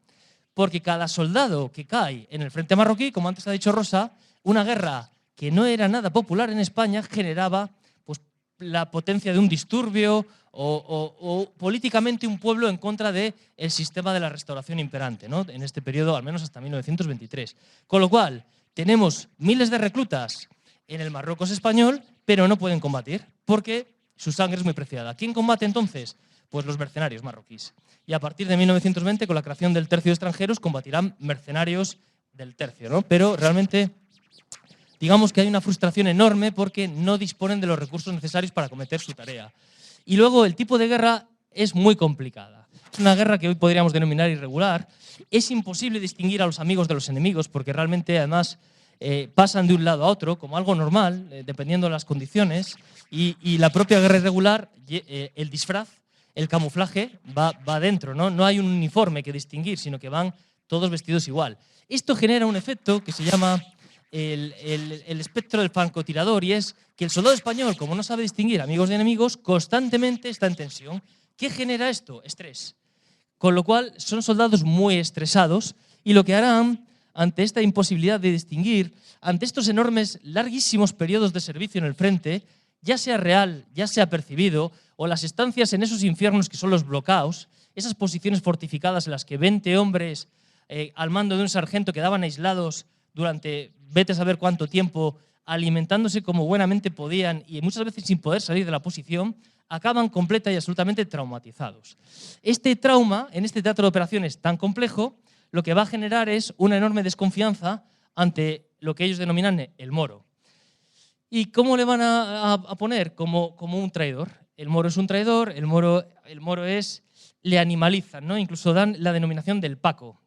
porque cada soldado que cae en el frente marroquí, como antes ha dicho Rosa, una guerra que no era nada popular en España generaba pues, la potencia de un disturbio o políticamente un pueblo en contra del sistema de la restauración imperante, ¿no? En este periodo, al menos hasta 1923. Con lo cual, tenemos miles de reclutas en el Marruecos español, pero no pueden combatir porque su sangre es muy preciada. ¿Quién combate entonces? Pues los mercenarios marroquíes. Y a partir de 1920, con la creación del tercio de extranjeros, combatirán mercenarios del tercio, ¿no? Pero realmente, digamos que hay una frustración enorme porque no disponen de los recursos necesarios para acometer su tarea. Y luego el tipo de guerra es muy complicada. Es una guerra que hoy podríamos denominar irregular. Es imposible distinguir a los amigos de los enemigos porque realmente, además, pasan de un lado a otro como algo normal, dependiendo de las condiciones. Y la propia guerra irregular, el disfraz, el camuflaje, va dentro, ¿no? No hay un uniforme que distinguir, sino que van todos vestidos igual. Esto genera un efecto que se llama el espectro del francotirador y es que el soldado español, como no sabe distinguir amigos de enemigos, constantemente está en tensión. ¿Qué genera esto? Estrés. Con lo cual son soldados muy estresados y lo que harán ante esta imposibilidad de distinguir, ante estos enormes, larguísimos periodos de servicio en el frente, ya sea real, ya sea percibido, o las estancias en esos infiernos que son los blocaos, esas posiciones fortificadas en las que 20 hombres al mando de un sargento quedaban aislados durante vete a saber cuánto tiempo, alimentándose como buenamente podían y muchas veces sin poder salir de la posición, acaban completa y absolutamente traumatizados. Este trauma, en este teatro de operaciones tan complejo, lo que va a generar es una enorme desconfianza ante lo que ellos denominan el moro. ¿Y cómo le van a poner? Como un traidor. El moro es un traidor, el moro le animalizan, ¿no? Incluso dan la denominación del Paco,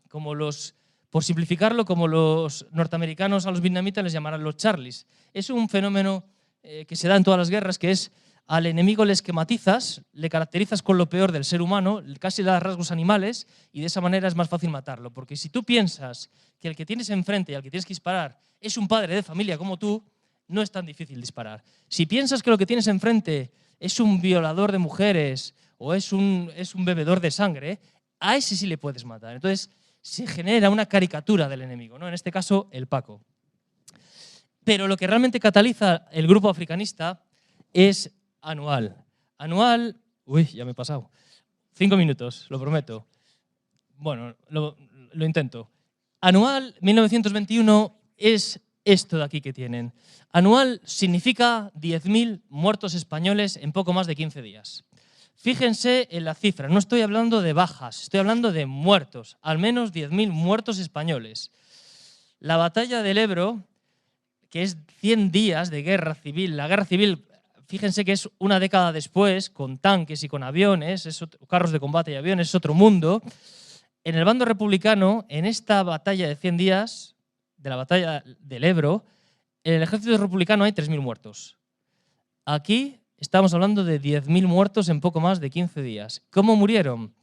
por simplificarlo, como los norteamericanos a los vietnamitas les llamarán los Charlies. Es un fenómeno que se da en todas las guerras, que es al enemigo le esquematizas, le caracterizas con lo peor del ser humano, casi le das rasgos animales y de esa manera es más fácil matarlo. Porque si tú piensas que el que tienes enfrente y al que tienes que disparar es un padre de familia como tú, no es tan difícil disparar. Si piensas que lo que tienes enfrente es un violador de mujeres o es un bebedor de sangre, a ese sí le puedes matar. Entonces se genera una caricatura del enemigo, ¿no? En este caso, el Paco. Pero lo que realmente cataliza el grupo africanista es Anual. Anual, uy, ya me he pasado. 5 minutos, lo prometo. Bueno, lo intento. Anual 1921 es esto de aquí que tienen. Anual significa 10.000 muertos españoles en poco más de 15 días. Fíjense en la cifra, no estoy hablando de bajas, estoy hablando de muertos, al menos 10.000 muertos españoles. La batalla del Ebro, que es 100 días de guerra civil, la guerra civil, fíjense que es una década después, con tanques y con aviones, carros de combate y aviones, es otro mundo. En el bando republicano, en esta batalla de 100 días, de la batalla del Ebro, en el ejército republicano hay 3.000 muertos. Aquí estamos hablando de 10.000 muertos en poco más de 15 días. ¿Cómo murieron?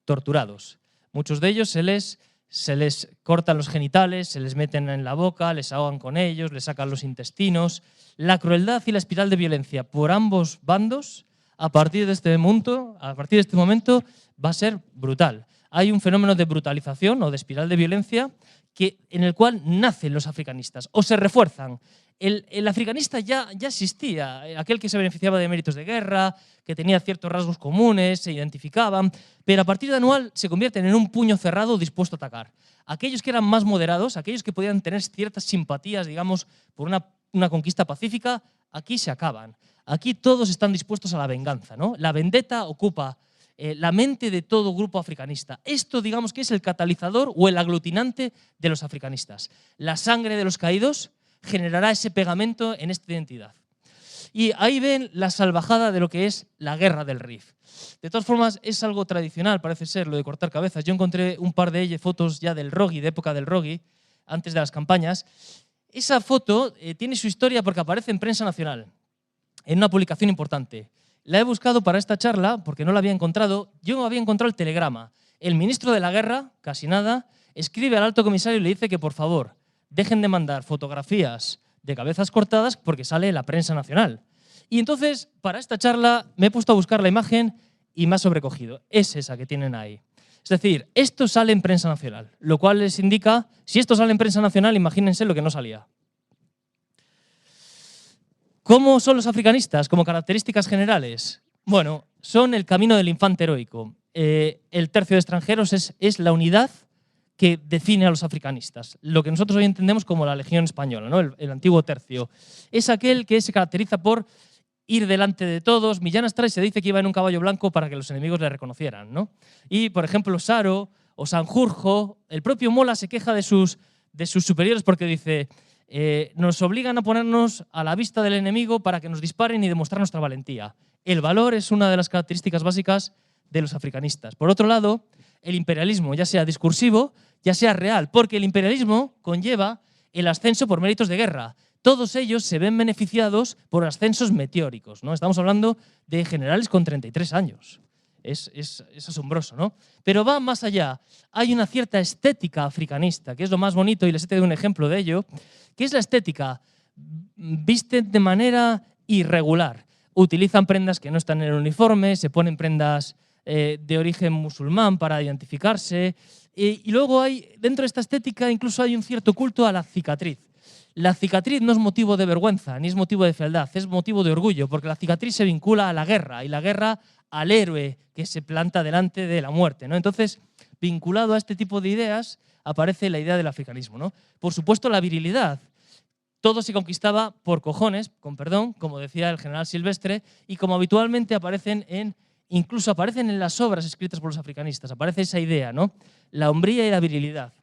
Torturados. Muchos de ellos se les cortan los genitales, se les meten en la boca, les ahogan con ellos, les sacan los intestinos. La crueldad y la espiral de violencia por ambos bandos, a partir de este momento, va a ser brutal. Hay un fenómeno de brutalización o de espiral de violencia en el cual nacen los africanistas o se refuerzan. El africanista ya existía, aquel que se beneficiaba de méritos de guerra, que tenía ciertos rasgos comunes, se identificaban, pero a partir de Anual se convierten en un puño cerrado dispuesto a atacar. Aquellos que eran más moderados, aquellos que podían tener ciertas simpatías, digamos, por una conquista pacífica, aquí se acaban. Aquí todos están dispuestos a la venganza, ¿no? La vendetta ocupa la mente de todo grupo africanista. Esto, digamos, que es el catalizador o el aglutinante de los africanistas. La sangre de los caídos generará ese pegamento en esta identidad. Y ahí ven la salvajada de lo que es la guerra del Rif. De todas formas, es algo tradicional, parece ser, lo de cortar cabezas. Yo encontré un par de fotos ya del Rogui, de época del Rogui, antes de las campañas. Esa foto tiene su historia porque aparece en prensa nacional, en una publicación importante. La he buscado para esta charla porque no la había encontrado. Yo había encontrado el telegrama. El ministro de la guerra, casi nada, escribe al alto comisario y le dice que, por favor, dejen de mandar fotografías de cabezas cortadas porque sale en la prensa nacional. Y entonces, para esta charla, me he puesto a buscar la imagen y me ha sobrecogido. Es esa que tienen ahí. Es decir, esto sale en prensa nacional, lo cual les indica, si esto sale en prensa nacional, imagínense lo que no salía. ¿Cómo son los africanistas como características generales? Bueno, son el camino del infante heroico. El tercio de extranjeros es la unidad que define a los africanistas. Lo que nosotros hoy entendemos como la Legión Española, ¿no? El antiguo tercio. Es aquel que se caracteriza por ir delante de todos. Millán Astray se dice que iba en un caballo blanco para que los enemigos le reconocieran, ¿no? Y, por ejemplo, Saro o Sanjurjo, el propio Mola se queja de sus superiores porque dice: nos obligan a ponernos a la vista del enemigo para que nos disparen y demostrar nuestra valentía. El valor es una de las características básicas de los africanistas. Por otro lado, el imperialismo, ya sea discursivo, ya sea real, porque el imperialismo conlleva el ascenso por méritos de guerra. Todos ellos se ven beneficiados por ascensos meteóricos, ¿no? Estamos hablando de generales con 33 años. Es asombroso, ¿no? Pero va más allá. Hay una cierta estética africanista, que es lo más bonito, y les he traído un ejemplo de ello, que es la estética. Visten de manera irregular. Utilizan prendas que no están en el uniforme, se ponen prendas de origen musulmán para identificarse. Y luego dentro de esta estética incluso hay un cierto culto a la cicatriz. La cicatriz no es motivo de vergüenza, ni es motivo de fealdad, es motivo de orgullo, porque la cicatriz se vincula a la guerra, y la guerra al héroe que se planta delante de la muerte, ¿no? Entonces, vinculado a este tipo de ideas, aparece la idea del africanismo, ¿no? Por supuesto, la virilidad. Todo se conquistaba por cojones, con perdón, como decía el general Silvestre, y como habitualmente incluso aparecen en las obras escritas por los africanistas, aparece esa idea, ¿no? La hombría y la virilidad.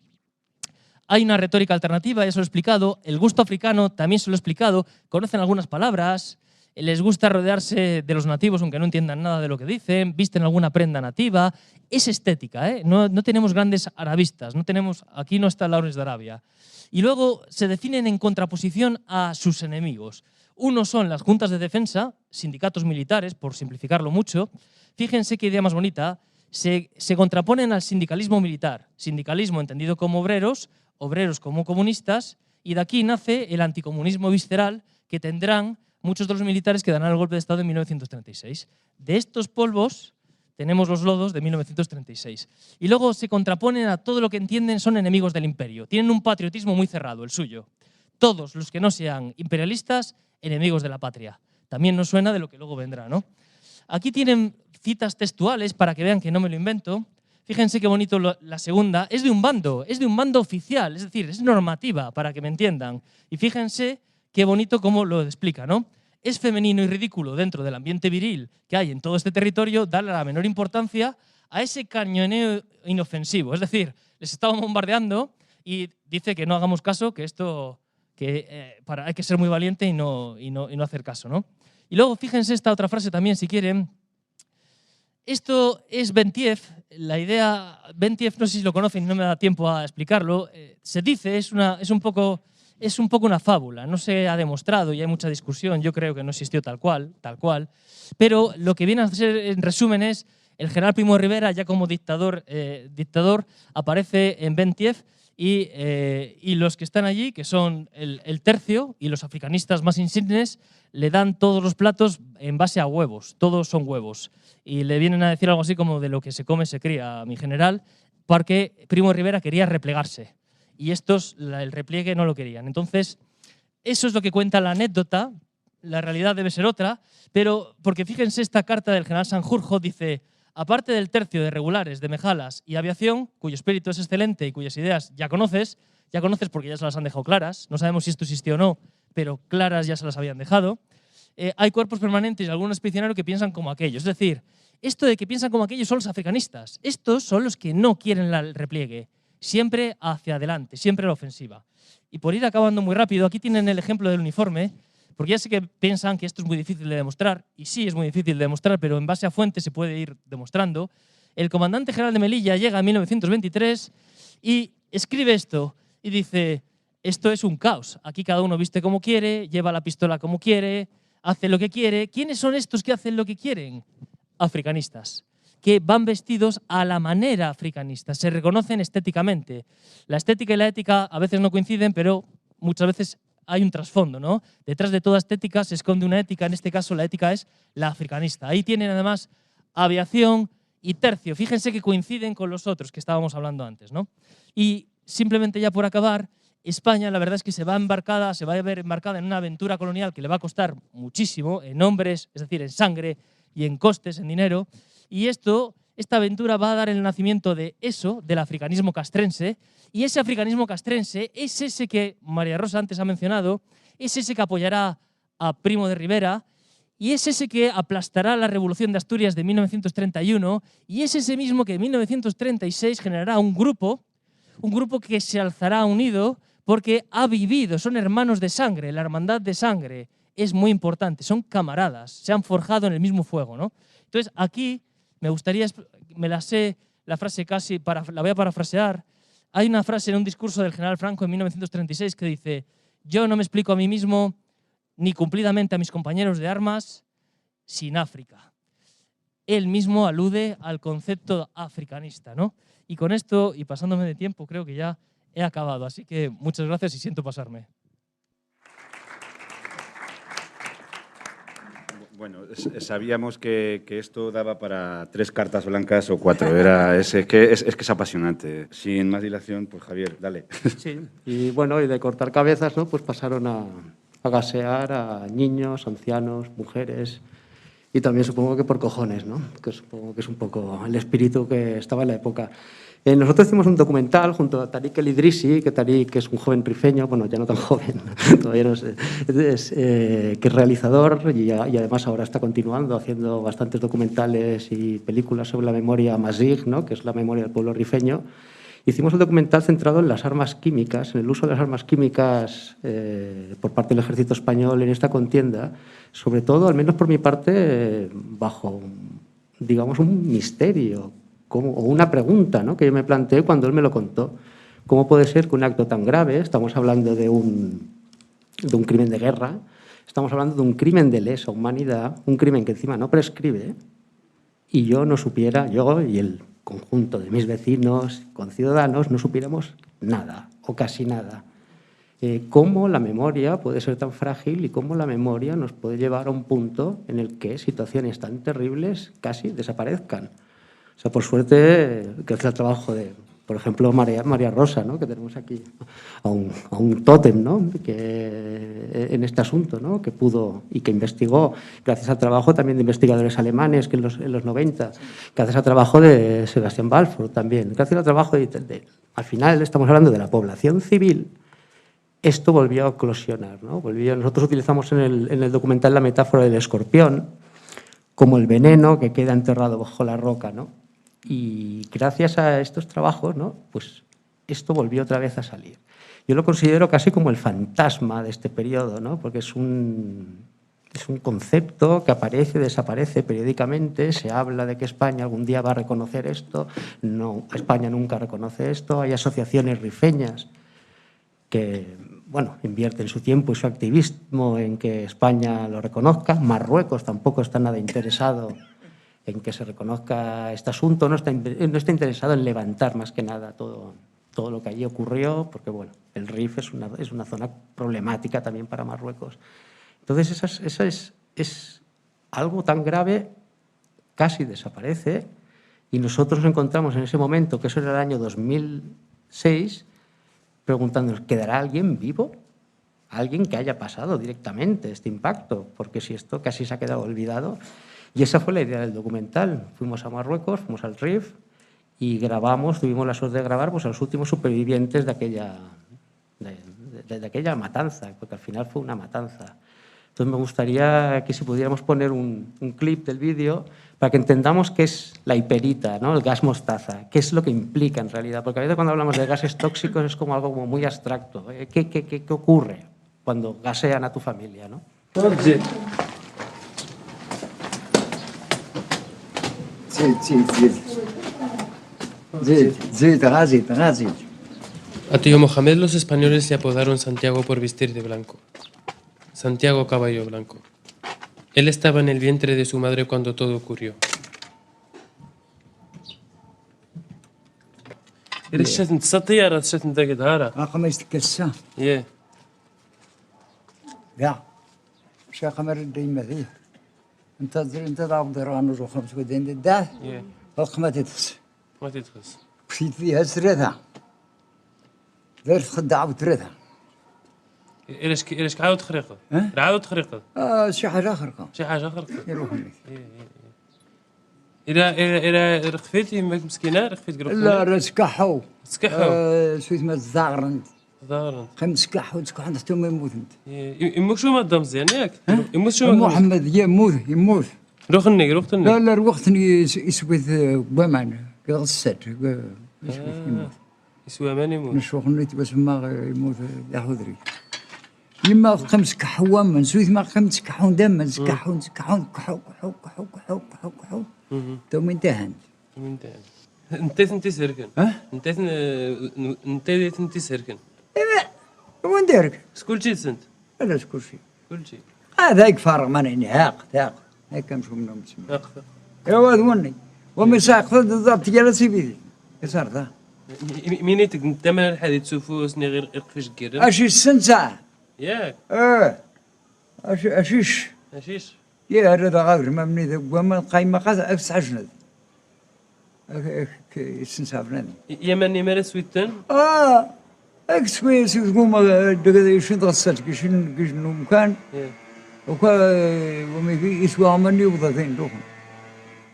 Hay una retórica alternativa, ya se lo he explicado, el gusto africano también se lo he explicado, conocen algunas palabras, les gusta rodearse de los nativos aunque no entiendan nada de lo que dicen, visten alguna prenda nativa, es estética, ¿eh? No tenemos grandes arabistas, aquí no está Lawrence de Arabia. Y luego se definen en contraposición a sus enemigos. Uno son las juntas de defensa, sindicatos militares, por simplificarlo mucho. Fíjense qué idea más bonita, se contraponen al sindicalismo militar, sindicalismo entendido como obreros, obreros como comunistas, y de aquí nace el anticomunismo visceral que tendrán muchos de los militares que darán el golpe de Estado en 1936. De estos polvos tenemos los lodos de 1936. Y luego se contraponen a todo lo que entienden son enemigos del imperio. Tienen un patriotismo muy cerrado, el suyo. Todos los que no sean imperialistas, enemigos de la patria. También nos suena de lo que luego vendrá, ¿no? Aquí tienen citas textuales para que vean que no me lo invento. Fíjense qué bonito la segunda. Es de un bando oficial, es decir, es normativa, para que me entiendan. Y fíjense qué bonito cómo lo explica, ¿no? Es femenino y ridículo dentro del ambiente viril que hay en todo este territorio darle la menor importancia a ese cañoneo inofensivo. Es decir, les estaban bombardeando y dice que no hagamos caso, que esto hay que ser muy valiente y no hacer caso, ¿no? Y luego fíjense esta otra frase también, si quieren. Esto es Bentiev, la idea, Bentiev no sé si lo conocen y no me da tiempo a explicarlo, se dice, es un poco una fábula, no se ha demostrado y hay mucha discusión, yo creo que no existió tal cual, pero lo que viene a ser en resumen es el general Primo de Rivera ya como dictador aparece en Bentiev y los que están allí, que son el tercio y los africanistas más insignes, le dan todos los platos en base a huevos, todos son huevos. Y le vienen a decir algo así como de lo que se come se cría, mi general, porque Primo de Rivera quería replegarse. Y estos, el repliegue no lo querían. Entonces, eso es lo que cuenta la anécdota, la realidad debe ser otra, pero porque fíjense esta carta del general Sanjurjo, dice, aparte del tercio de regulares, de mejalas y aviación, cuyo espíritu es excelente y cuyas ideas ya conoces porque ya se las han dejado claras, no sabemos si esto existió o no, pero claras ya se las habían dejado, hay cuerpos permanentes y algún expedicionario que piensan como aquellos. Es decir, esto de que piensan como aquellos son los africanistas. Estos son los que no quieren el repliegue. Siempre hacia adelante, siempre a la ofensiva. Y por ir acabando muy rápido, aquí tienen el ejemplo del uniforme, porque ya sé que piensan que esto es muy difícil de demostrar, y sí es muy difícil de demostrar, pero en base a fuentes se puede ir demostrando. El comandante general de Melilla llega en 1923 y escribe esto, y dice, esto es un caos. Aquí cada uno viste como quiere, lleva la pistola como quiere, hace lo que quiere. ¿Quiénes son estos que hacen lo que quieren? Africanistas, que van vestidos a la manera africanista, se reconocen estéticamente. La estética y la ética a veces no coinciden, pero muchas veces hay un trasfondo, ¿no? Detrás de toda estética se esconde una ética, en este caso la ética es la africanista. Ahí tienen además aviación y tercio. Fíjense que coinciden con los otros que estábamos hablando antes, ¿no? Y simplemente ya por acabar, España la verdad es que se va a ver embarcada en una aventura colonial que le va a costar muchísimo en hombres, es decir, en sangre y en costes, en dinero. Y esta aventura va a dar el nacimiento de eso, del africanismo castrense, y ese africanismo castrense es ese que María Rosa antes ha mencionado, es ese que apoyará a Primo de Rivera, y es ese que aplastará la Revolución de Asturias de 1931, y es ese mismo que en 1936 generará un grupo que se alzará unido porque ha vivido, son hermanos de sangre, la hermandad de sangre es muy importante, son camaradas, se han forjado en el mismo fuego, ¿no? Entonces aquí me gustaría, me la sé, la frase casi, la voy a parafrasear. Hay una frase en un discurso del general Franco en 1936 que dice, yo no me explico a mí mismo ni cumplidamente a mis compañeros de armas sin África. Él mismo alude al concepto africanista, ¿no? Y con esto, y pasándome de tiempo, creo que ya he acabado. Así que muchas gracias y siento pasarme. Bueno, sabíamos que esto daba para 3 cartas blancas o 4. Es que es apasionante. Sin más dilación, pues Javier, dale. Sí, y bueno, y de cortar cabezas, ¿no? Pues pasaron a gasear a niños, ancianos, mujeres, y también supongo que por cojones, ¿no? Que supongo que es un poco el espíritu que estaba en la época. Nosotros hicimos un documental junto a Tariq El Idrissi, que Tariq es un joven rifeño, bueno, ya no tan joven, todavía no sé, que es realizador y además ahora está continuando haciendo bastantes documentales y películas sobre la memoria Amazigh, ¿no? Que es la memoria del pueblo rifeño. Hicimos un documental centrado en las armas químicas, en el uso de las armas químicas por parte del ejército español en esta contienda, sobre todo, al menos por mi parte, bajo, digamos, un misterio o una pregunta, ¿no? Que yo me planteé cuando él me lo contó. ¿Cómo puede ser que un acto tan grave, estamos hablando de un crimen de guerra, estamos hablando de un crimen de lesa humanidad, un crimen que encima no prescribe, y yo no supiera, yo y el conjunto de mis vecinos, conciudadanos, no supiéramos nada o casi nada? Cómo la memoria puede ser tan frágil y cómo la memoria nos puede llevar a un punto en el que situaciones tan terribles casi desaparezcan. O sea, por suerte, gracias al trabajo de, por ejemplo, María Rosa, ¿no? Que tenemos aquí a un tótem, ¿no? En este asunto, ¿no? Que pudo y que investigó, gracias al trabajo también de investigadores alemanes que en los 90, gracias al trabajo de Sebastian Balfour también, gracias al trabajo al final estamos hablando de la población civil. Esto volvió a eclosionar, ¿no? Nosotros utilizamos en el documental la metáfora del escorpión como el veneno que queda enterrado bajo la roca, ¿no? Y gracias a estos trabajos, ¿no? Pues esto volvió otra vez a salir. Yo lo considero casi como el fantasma de este periodo, ¿no? Porque es un concepto que aparece, desaparece periódicamente. Se habla de que España algún día va a reconocer esto. No, España nunca reconoce esto. Hay asociaciones rifeñas que, bueno, invierten su tiempo y su activismo en que España lo reconozca. Marruecos tampoco está nada interesado en que se reconozca este asunto, no está interesado en levantar más que nada todo lo que allí ocurrió, porque bueno, el Rif es una zona problemática también para Marruecos. Entonces, esa es algo tan grave, casi desaparece, y nosotros nos encontramos en ese momento, que eso era el año 2006, preguntándonos, ¿quedará alguien vivo? Alguien que haya pasado directamente este impacto, porque si esto casi se ha quedado olvidado. Y esa fue la idea del documental. Fuimos a Marruecos, fuimos al Rif y tuvimos la suerte de grabar pues, a los últimos supervivientes de aquella matanza, porque al final fue una matanza. Entonces me gustaría que si pudiéramos poner un clip del vídeo para que entendamos qué es la hiperita, ¿no? El gas mostaza, qué es lo que implica en realidad, porque a veces cuando hablamos de gases tóxicos es como algo como muy abstracto. ¿Qué ocurre cuando gasean a tu familia, ¿no? A tío Mohamed los españoles le apodaron Santiago por vestir de blanco. Santiago Caballo Blanco. Él estaba en el vientre de su madre cuando todo ocurrió. ¿Eres شتن تسطي ولا شتن تاكد هارا؟ ما يستكسا إيه. يا شيخ مر ديما ذي انت ضرب ضران وجو خمس ودين الداه إيه. القمة تتس ما تتخص. كفيت فيها سريتها دار خدعة وتريتها إيش عاود خريقة؟ ها؟ عاود خريقة. شي حاجة خرقة شي حاجة خرقة. يروح لك إلى رخفيتي مسكينة رخفيت قروب. لا رسكحو سكحو. سويت ما زغرنت ظهرت. خمس كحو تسكح عند حتى ما يموت انت يموت شو ما دام زين ياك؟ يموت شو ما محمد يموت روح النيك روح النيك. لا روحتني يسويت بمان غسات يسوى مان يموت. نشوف نيت بس ما يموت يا حضري يما خمس كحوام من سويت ما خمس كحون دم من كحون كحون كحو كحو كحو كحو كحو كحو تو من دهن من دهن انت سركن انت سركن وين دارك سكول شي سنت لا كل شيء كل شيء هذا يكفر ماني هاق هيك مش منهم تسمع اقفى يا واد وني ومن ساق بالضبط جالس بيدي صار ذا مينيتك انت ما الحديد تشوفوسني غير قفش كيرم اشي السنسة ياك اشيش اشيش يا هذا غير ما من ذا وما قايمة قاس أفس عجند سنسافرنا يمني مرس ويتن اكسوي سيقوم دغه شنو تصل كشنو مكان وكا ومي يسوى عمني وضعين روحهم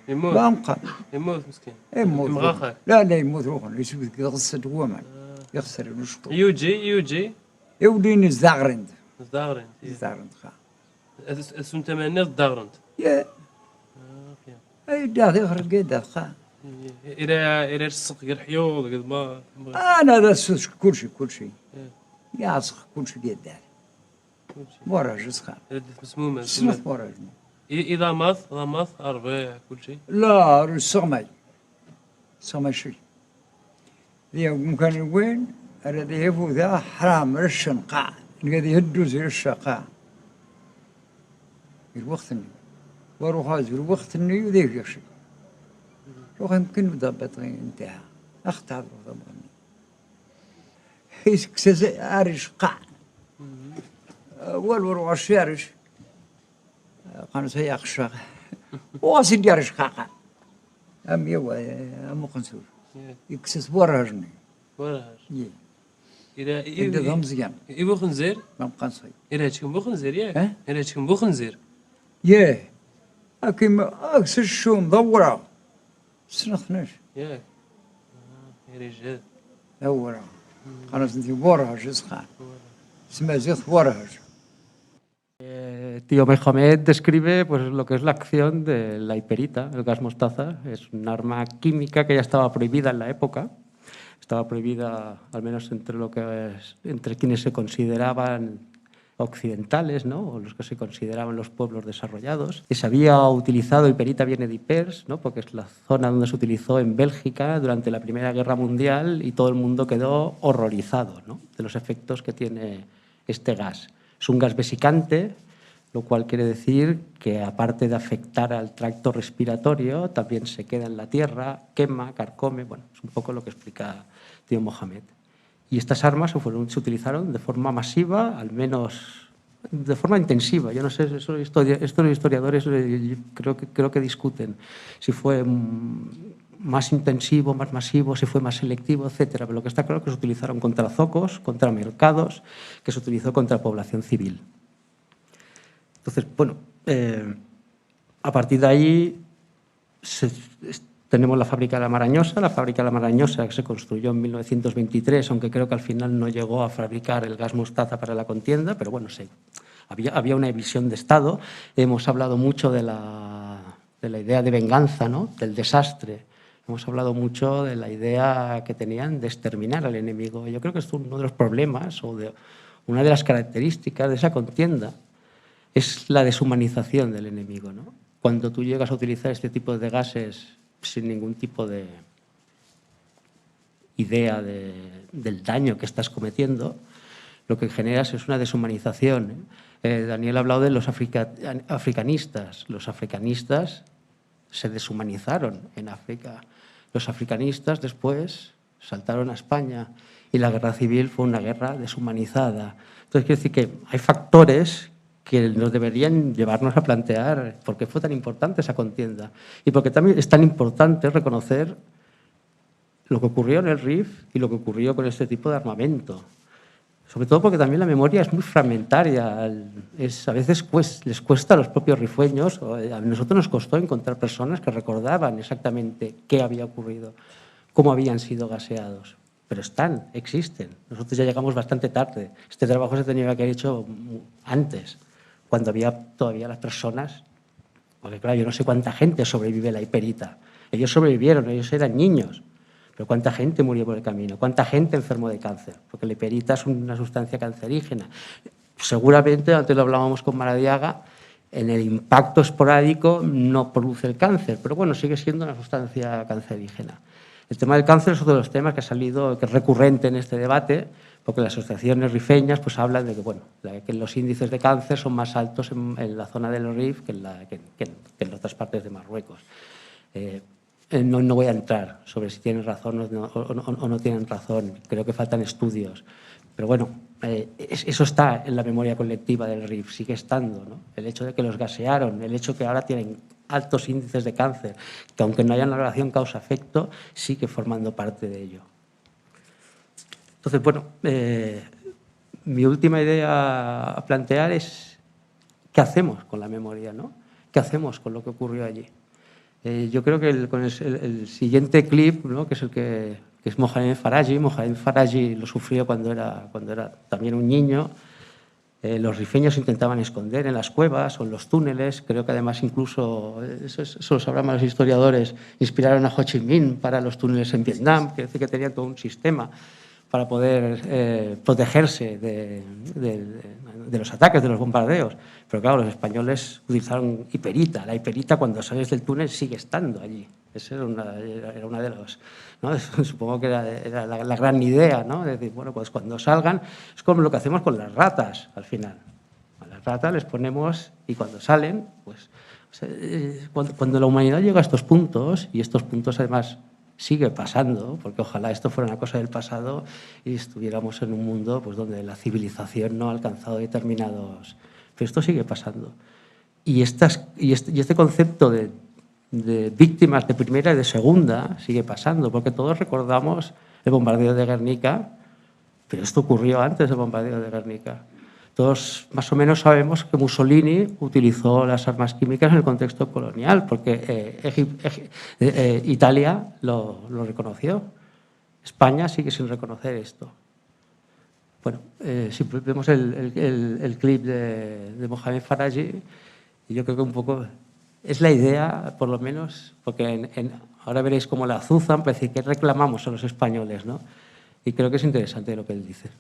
يموت بامقى يموت مسكين يموت مغاخر لا يموت روحهم يسوي غصة وما يخسر النشط يوجي يودين الزغرند الدارن الزغرند خا اسم تمنى الدارن يا اي داخل يخرج قيد خا إلى الصق الحيوض قد ما انا رسوس كل شيء يعصق كل شيء قيد دار وراج خا مسمومة سنف وراج إذا ماث أربع كل شيء لا الصغمي صغمي شيء ذي ممكن وين الذي يفو ذا حرام الشنقاع الذي يهدو زي الشقاع الوقت النيو وروح هذا الوقت النيو ذي يشي روح يمكن بضبط انتهى اختار ضبطني هيسكسز ارش قاع والوروح الشارش قالوا سياق الشاق واسد يارش قاقع ام يوا ام قنصور يكسس وراجني وراج إذا إلى ضمزيان إبو خنزير ما قنصي إلى تشكم بو خنزير ياك ها؟ إلى تشكم بو خنزير ياه أكيم أكس الشوم ضورة سنخنش ياك يا رجال ضورة خلاص انتي وراج اسخان اسمها زيت وراج Tío Mejomet describe pues, lo que es la acción de la hiperita, el gas mostaza. Es un arma química que ya estaba prohibida en la época. Estaba prohibida, al menos entre quienes se consideraban occidentales, ¿no? O los que se consideraban los pueblos desarrollados. Y se había utilizado, hiperita viene de hipers, ¿no? Porque es la zona donde se utilizó en Bélgica durante la Primera Guerra Mundial y todo el mundo quedó horrorizado, ¿no? De los efectos que tiene este gas. Es un gas vesicante, lo cual quiere decir que aparte de afectar al tracto respiratorio, también se queda en la tierra, quema, carcome, bueno, es un poco lo que explica Tío Mohamed. Y estas armas se utilizaron de forma masiva, al menos de forma intensiva. Yo no sé, estos historiadores creo que discuten si fue más intensivo, más masivo, si fue más selectivo, etcétera. Pero lo que está claro es que se utilizaron contra zocos, contra mercados, que se utilizó contra población civil. Entonces, bueno, a partir de ahí tenemos la fábrica de la Marañosa. La fábrica de la Marañosa que se construyó en 1923, aunque creo que al final no llegó a fabricar el gas mostaza para la contienda, pero bueno, sí, había una visión de Estado. Hemos hablado mucho de la idea de venganza, ¿no? Del desastre. Hemos hablado mucho de la idea que tenían de exterminar al enemigo. Yo creo que es uno de los problemas o una de las características de esa contienda es la deshumanización del enemigo, ¿no? Cuando tú llegas a utilizar este tipo de gases sin ningún tipo de idea del daño que estás cometiendo, lo que generas es una deshumanización. Daniel ha hablado de los africanistas. Los africanistas se deshumanizaron en África. Los africanistas después saltaron a España y la guerra civil fue una guerra deshumanizada. Entonces, quiero decir que hay factores que nos deberían llevarnos a plantear por qué fue tan importante esa contienda y por qué también es tan importante reconocer lo que ocurrió en el RIF y lo que ocurrió con este tipo de armamento. Sobre todo porque también la memoria es muy fragmentaria. A veces les cuesta a los propios rifeños, a nosotros nos costó encontrar personas que recordaban exactamente qué había ocurrido, cómo habían sido gaseados. Pero existen. Nosotros ya llegamos bastante tarde. Este trabajo se tenía que haber hecho antes, cuando había todavía las personas. Porque claro, yo no sé cuánta gente sobrevive la hiperita. Ellos sobrevivieron, ellos eran niños. Pero ¿cuánta gente murió por el camino? ¿Cuánta gente enfermó de cáncer? Porque la hiperita es una sustancia cancerígena. Seguramente, antes lo hablábamos con Maradiaga, en el impacto esporádico no produce el cáncer, pero bueno, sigue siendo una sustancia cancerígena. El tema del cáncer es otro de los temas que ha salido, que es recurrente en este debate, porque las asociaciones rifeñas pues, hablan de que los índices de cáncer son más altos en la zona del Rif que en otras partes de Marruecos. No voy a entrar sobre si tienen razón o no tienen razón. Creo que faltan estudios. Pero bueno, eso está en la memoria colectiva del RIF, sigue estando, ¿no? El hecho de que los gasearon, el hecho de que ahora tienen altos índices de cáncer, que aunque no haya una relación causa-efecto, sigue formando parte de ello. Entonces, bueno, mi última idea a plantear es ¿qué hacemos con la memoria, ¿no? ¿Qué hacemos con lo que ocurrió allí? Yo creo que con el siguiente clip, ¿no? Que es el que es Mohamed Faraji. Mohamed Faraji lo sufrió cuando era también un niño. Los rifeños intentaban esconder en las cuevas o en los túneles. Creo que además incluso, eso lo sabrán más los historiadores, inspiraron a Ho Chi Minh para los túneles en Vietnam. Quiere decir que tenían todo un sistema para poder protegerse de los ataques, de los bombardeos. Pero claro, los españoles utilizaron hiperita. La hiperita, cuando sales del túnel, sigue estando allí. Esa era una de los... ¿no? Supongo que era la gran idea, ¿no? De decir, bueno, pues cuando salgan, es como lo que hacemos con las ratas, al final. A las ratas les ponemos, y cuando salen, pues... Cuando la humanidad llega a estos puntos, y estos puntos además sigue pasando, porque ojalá esto fuera una cosa del pasado y estuviéramos en un mundo pues, donde la civilización no ha alcanzado determinados... Pero esto sigue pasando. Y este concepto de víctimas de primera y de segunda sigue pasando, porque todos recordamos el bombardeo de Guernica, pero esto ocurrió antes del bombardeo de Guernica. Todos más o menos sabemos que Mussolini utilizó las armas químicas en el contexto colonial, porque Italia lo reconoció. España sigue sin reconocer esto. Bueno, si vemos el clip de Mohamed Faraji, yo creo que un poco es la idea, por lo menos, porque ahora veréis cómo la azuzan, para decir que reclamamos a los españoles, ¿no? Y creo que es interesante lo que él dice.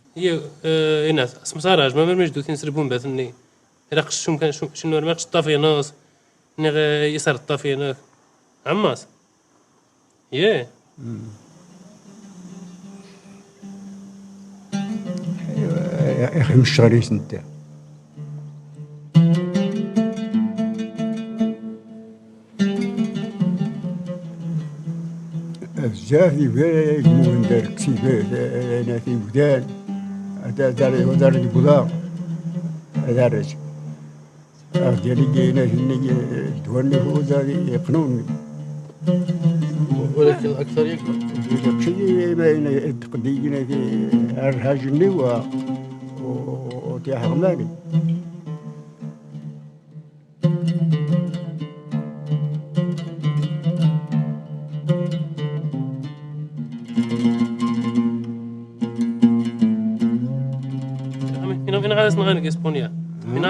Inés, سمسارج ما مرمش دوثين سربون بثني رق شو كان شنو رمقش طافي ناس نغ يسر طافي نغ عماس يه يا أخي مش شغاليس أنت بزاف ديال يقولون دار كتيبات أنا في ودان دار البلاغ دارج ديالي جينا الدواني هو داري قانوني ولكن الأكثر يكبر شيء ما تقدينا في الرهاج النوا وتيح غمالي من غاس نغني اسبانيا من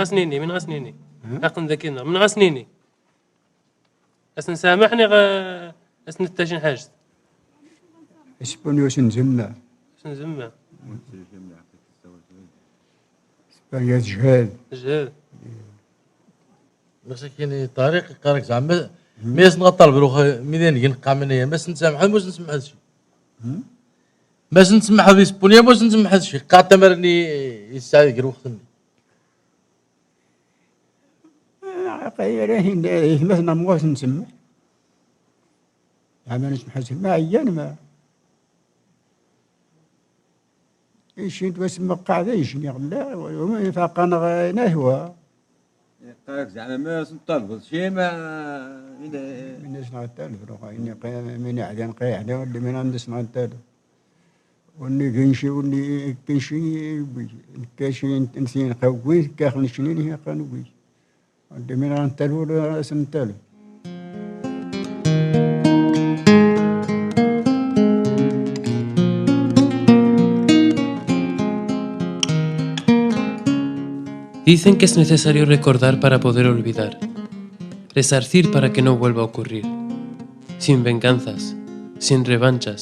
غاسنيني اقن ذاكينا من غاسنيني اسن سامحني اسن التاجن حاجه اسبانيا سنزمة اسبانيا جهاد مسكين طريق قارك زعما ميس نغطر بروخ ميدان ينقع منيا ما سنسامح موش نسمع هادشي ما سنسمح في اسبانيا موش نسمح هادشي قاعد تمرني يساعد وقتني راهي مثلا مواش نسمع ما نسمح ما عيان ما ايش انت بسمع قاعده يجني غلا وما يفاقنا نهوى قالك زعما ما نطالبوا شي ما من نسمع التالف روحا اني من عدن قاعده ولا من نسمع التالف وني كنشي وني كنشي كاشي نسين قوي كاخن شنين هي قانوي ولا من التالف ولا سن التالف Dicen que es necesario recordar para poder olvidar, resarcir para que no vuelva a ocurrir, sin venganzas, sin revanchas,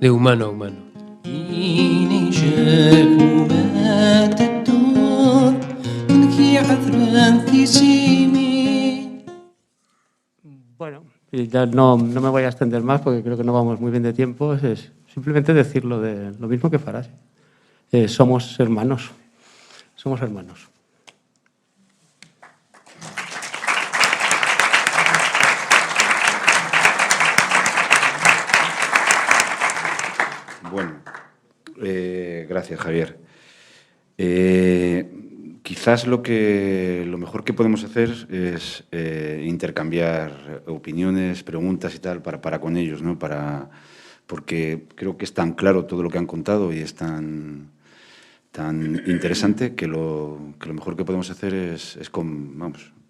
de humano a humano. Bueno, ya no me voy a extender más porque creo que no vamos muy bien de tiempo, es simplemente decir lo mismo que Faraji. Somos hermanos. Somos hermanos. Bueno, Gracias, Javier. Quizás lo mejor que podemos hacer es intercambiar opiniones, preguntas y tal para con ellos, ¿no? Porque creo que es tan claro todo lo que han contado y es tan interesante que lo mejor que podemos hacer es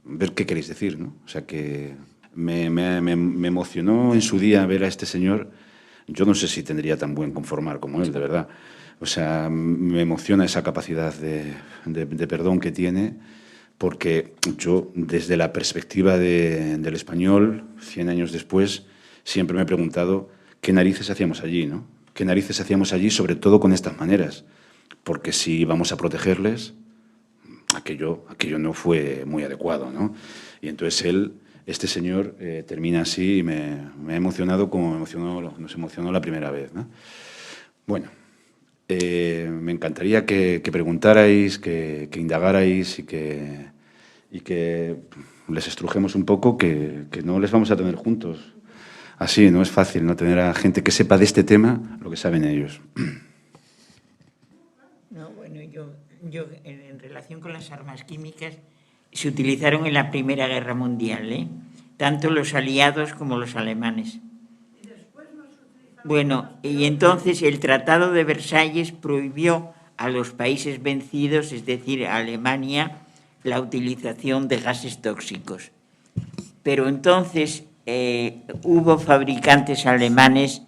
ver qué queréis decir, ¿no? O sea que me emocionó en su día ver a este señor. Yo no sé si tendría tan buen conformar como él, de verdad. O sea, me emociona esa capacidad de perdón que tiene, porque yo, desde la perspectiva del español, 100 años después, siempre me he preguntado qué narices hacíamos allí, ¿no? ¿Qué narices hacíamos allí, sobre todo con estas maneras? Porque si íbamos a protegerles, aquello no fue muy adecuado, ¿no? Y entonces este señor, termina así y me ha emocionado como nos emocionó la primera vez, ¿no? Bueno, me encantaría que preguntarais, que indagarais y que les estrujemos un poco, que no les vamos a tener juntos. Así, no es fácil no tener a gente que sepa de este tema lo que saben ellos. No, bueno, yo en relación con las armas químicas, se utilizaron en la Primera Guerra Mundial, tanto los aliados como los alemanes. Bueno, y entonces el Tratado de Versalles prohibió a los países vencidos, es decir, a Alemania, la utilización de gases tóxicos. Pero entonces hubo fabricantes alemanes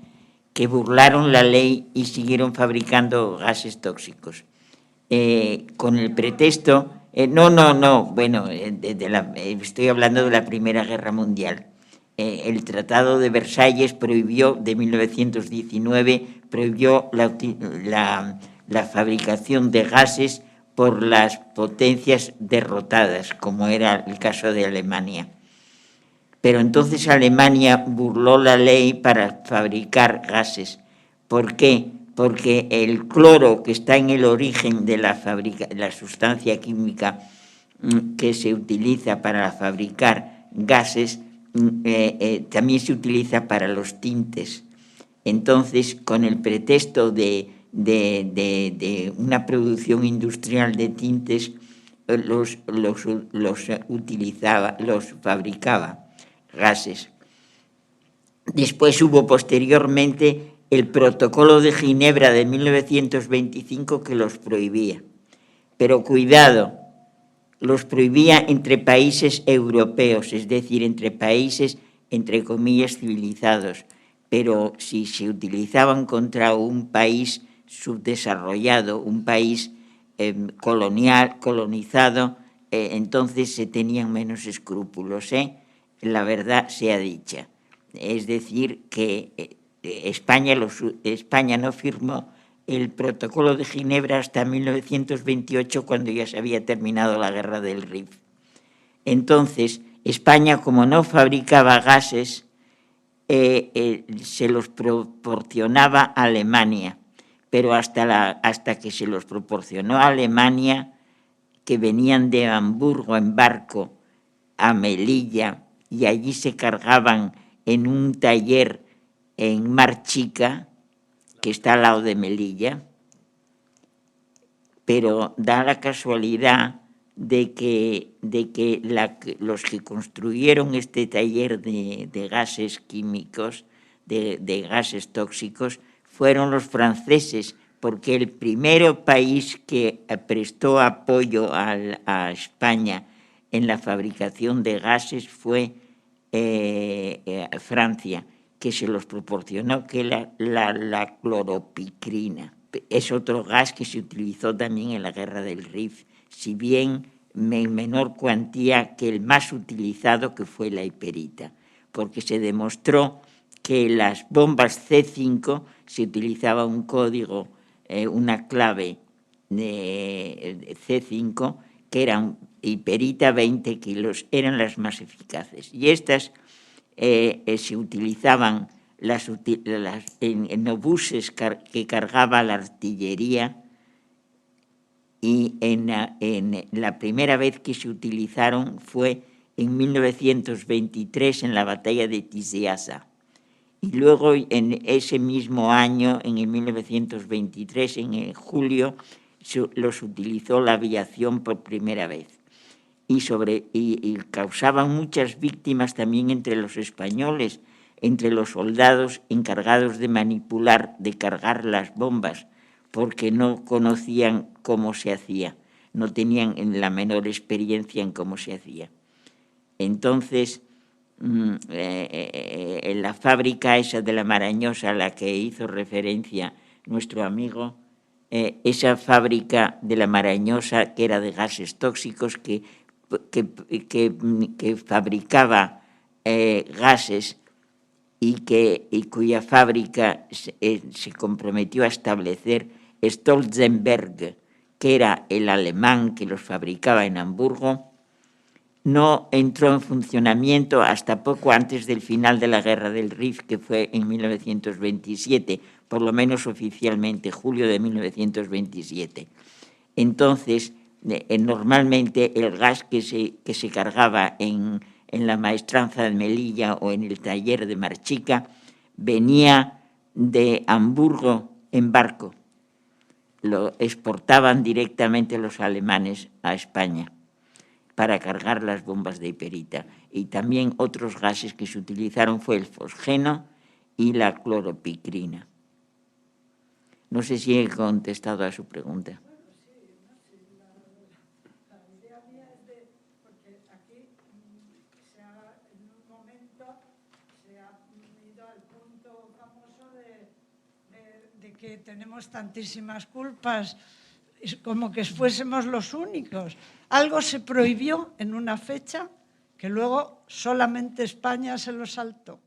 que burlaron la ley y siguieron fabricando gases tóxicos. Con el pretexto... estoy hablando de la Primera Guerra Mundial. El Tratado de Versalles de 1919, prohibió la fabricación de gases por las potencias derrotadas, como era el caso de Alemania. Pero entonces Alemania burló la ley para fabricar gases. ¿Por qué? Porque el cloro, que está en el origen de la sustancia química que se utiliza para fabricar gases, también se utiliza para los tintes. Entonces, con el pretexto de una producción industrial de tintes, los fabricaba gases. Después hubo posteriormente el Protocolo de Ginebra de 1925 que los prohibía. Pero cuidado, los prohibía entre países europeos, es decir, entre países, entre comillas, civilizados. Pero si se utilizaban contra un país subdesarrollado, un país colonizado, entonces se tenían menos escrúpulos, la verdad sea dicha. Es decir, que España no firmó el Protocolo de Ginebra hasta 1928, cuando ya se había terminado la Guerra del Rif. Entonces, España, como no fabricaba gases, se los proporcionaba a Alemania, pero hasta que se los proporcionó a Alemania, que venían de Hamburgo en barco a Melilla, y allí se cargaban en un taller en Mar Chica, que está al lado de Melilla, pero da la casualidad de que los que construyeron este taller de gases químicos, de gases tóxicos, fueron los franceses, porque el primer país que prestó apoyo a España en la fabricación de gases fue Francia, que se los proporcionó, que la cloropicrina. Es otro gas que se utilizó también en la Guerra del Rif, si bien en menor cuantía que el más utilizado, que fue la hiperita, porque se demostró que las bombas C5 se utilizaba un código, una clave de C5, que eran hiperita 20 kilos, eran las más eficaces. Y estas se utilizaban en obuses que cargaba la artillería, y en la primera vez que se utilizaron fue en 1923 en la batalla de Tisiasa. Y luego, en ese mismo año, en el 1923, en el julio, los utilizó la aviación por primera vez. Y causaban muchas víctimas también entre los españoles, entre los soldados encargados de manipular, de cargar las bombas, porque no conocían cómo se hacía, no tenían la menor experiencia en cómo se hacía. Entonces, en la fábrica esa de la Marañosa a la que hizo referencia nuestro amigo, esa fábrica de la Marañosa, que era de gases tóxicos, que fabricaba gases y cuya fábrica se comprometió a establecer Stolzenberg, que era el alemán que los fabricaba en Hamburgo, no entró en funcionamiento hasta poco antes del final de la Guerra del Rif, que fue en 1927, por lo menos oficialmente, julio de 1927. Entonces, normalmente el gas que se cargaba en la maestranza de Melilla o en el taller de Marchica venía de Hamburgo en barco. Lo exportaban directamente los alemanes a España para cargar las bombas de hiperita. Y también otros gases que se utilizaron fue el fosgeno y la cloropicrina. No sé si he contestado a su pregunta. Que tenemos tantísimas culpas, es como que fuésemos los únicos. Algo se prohibió en una fecha que luego solamente España se lo saltó.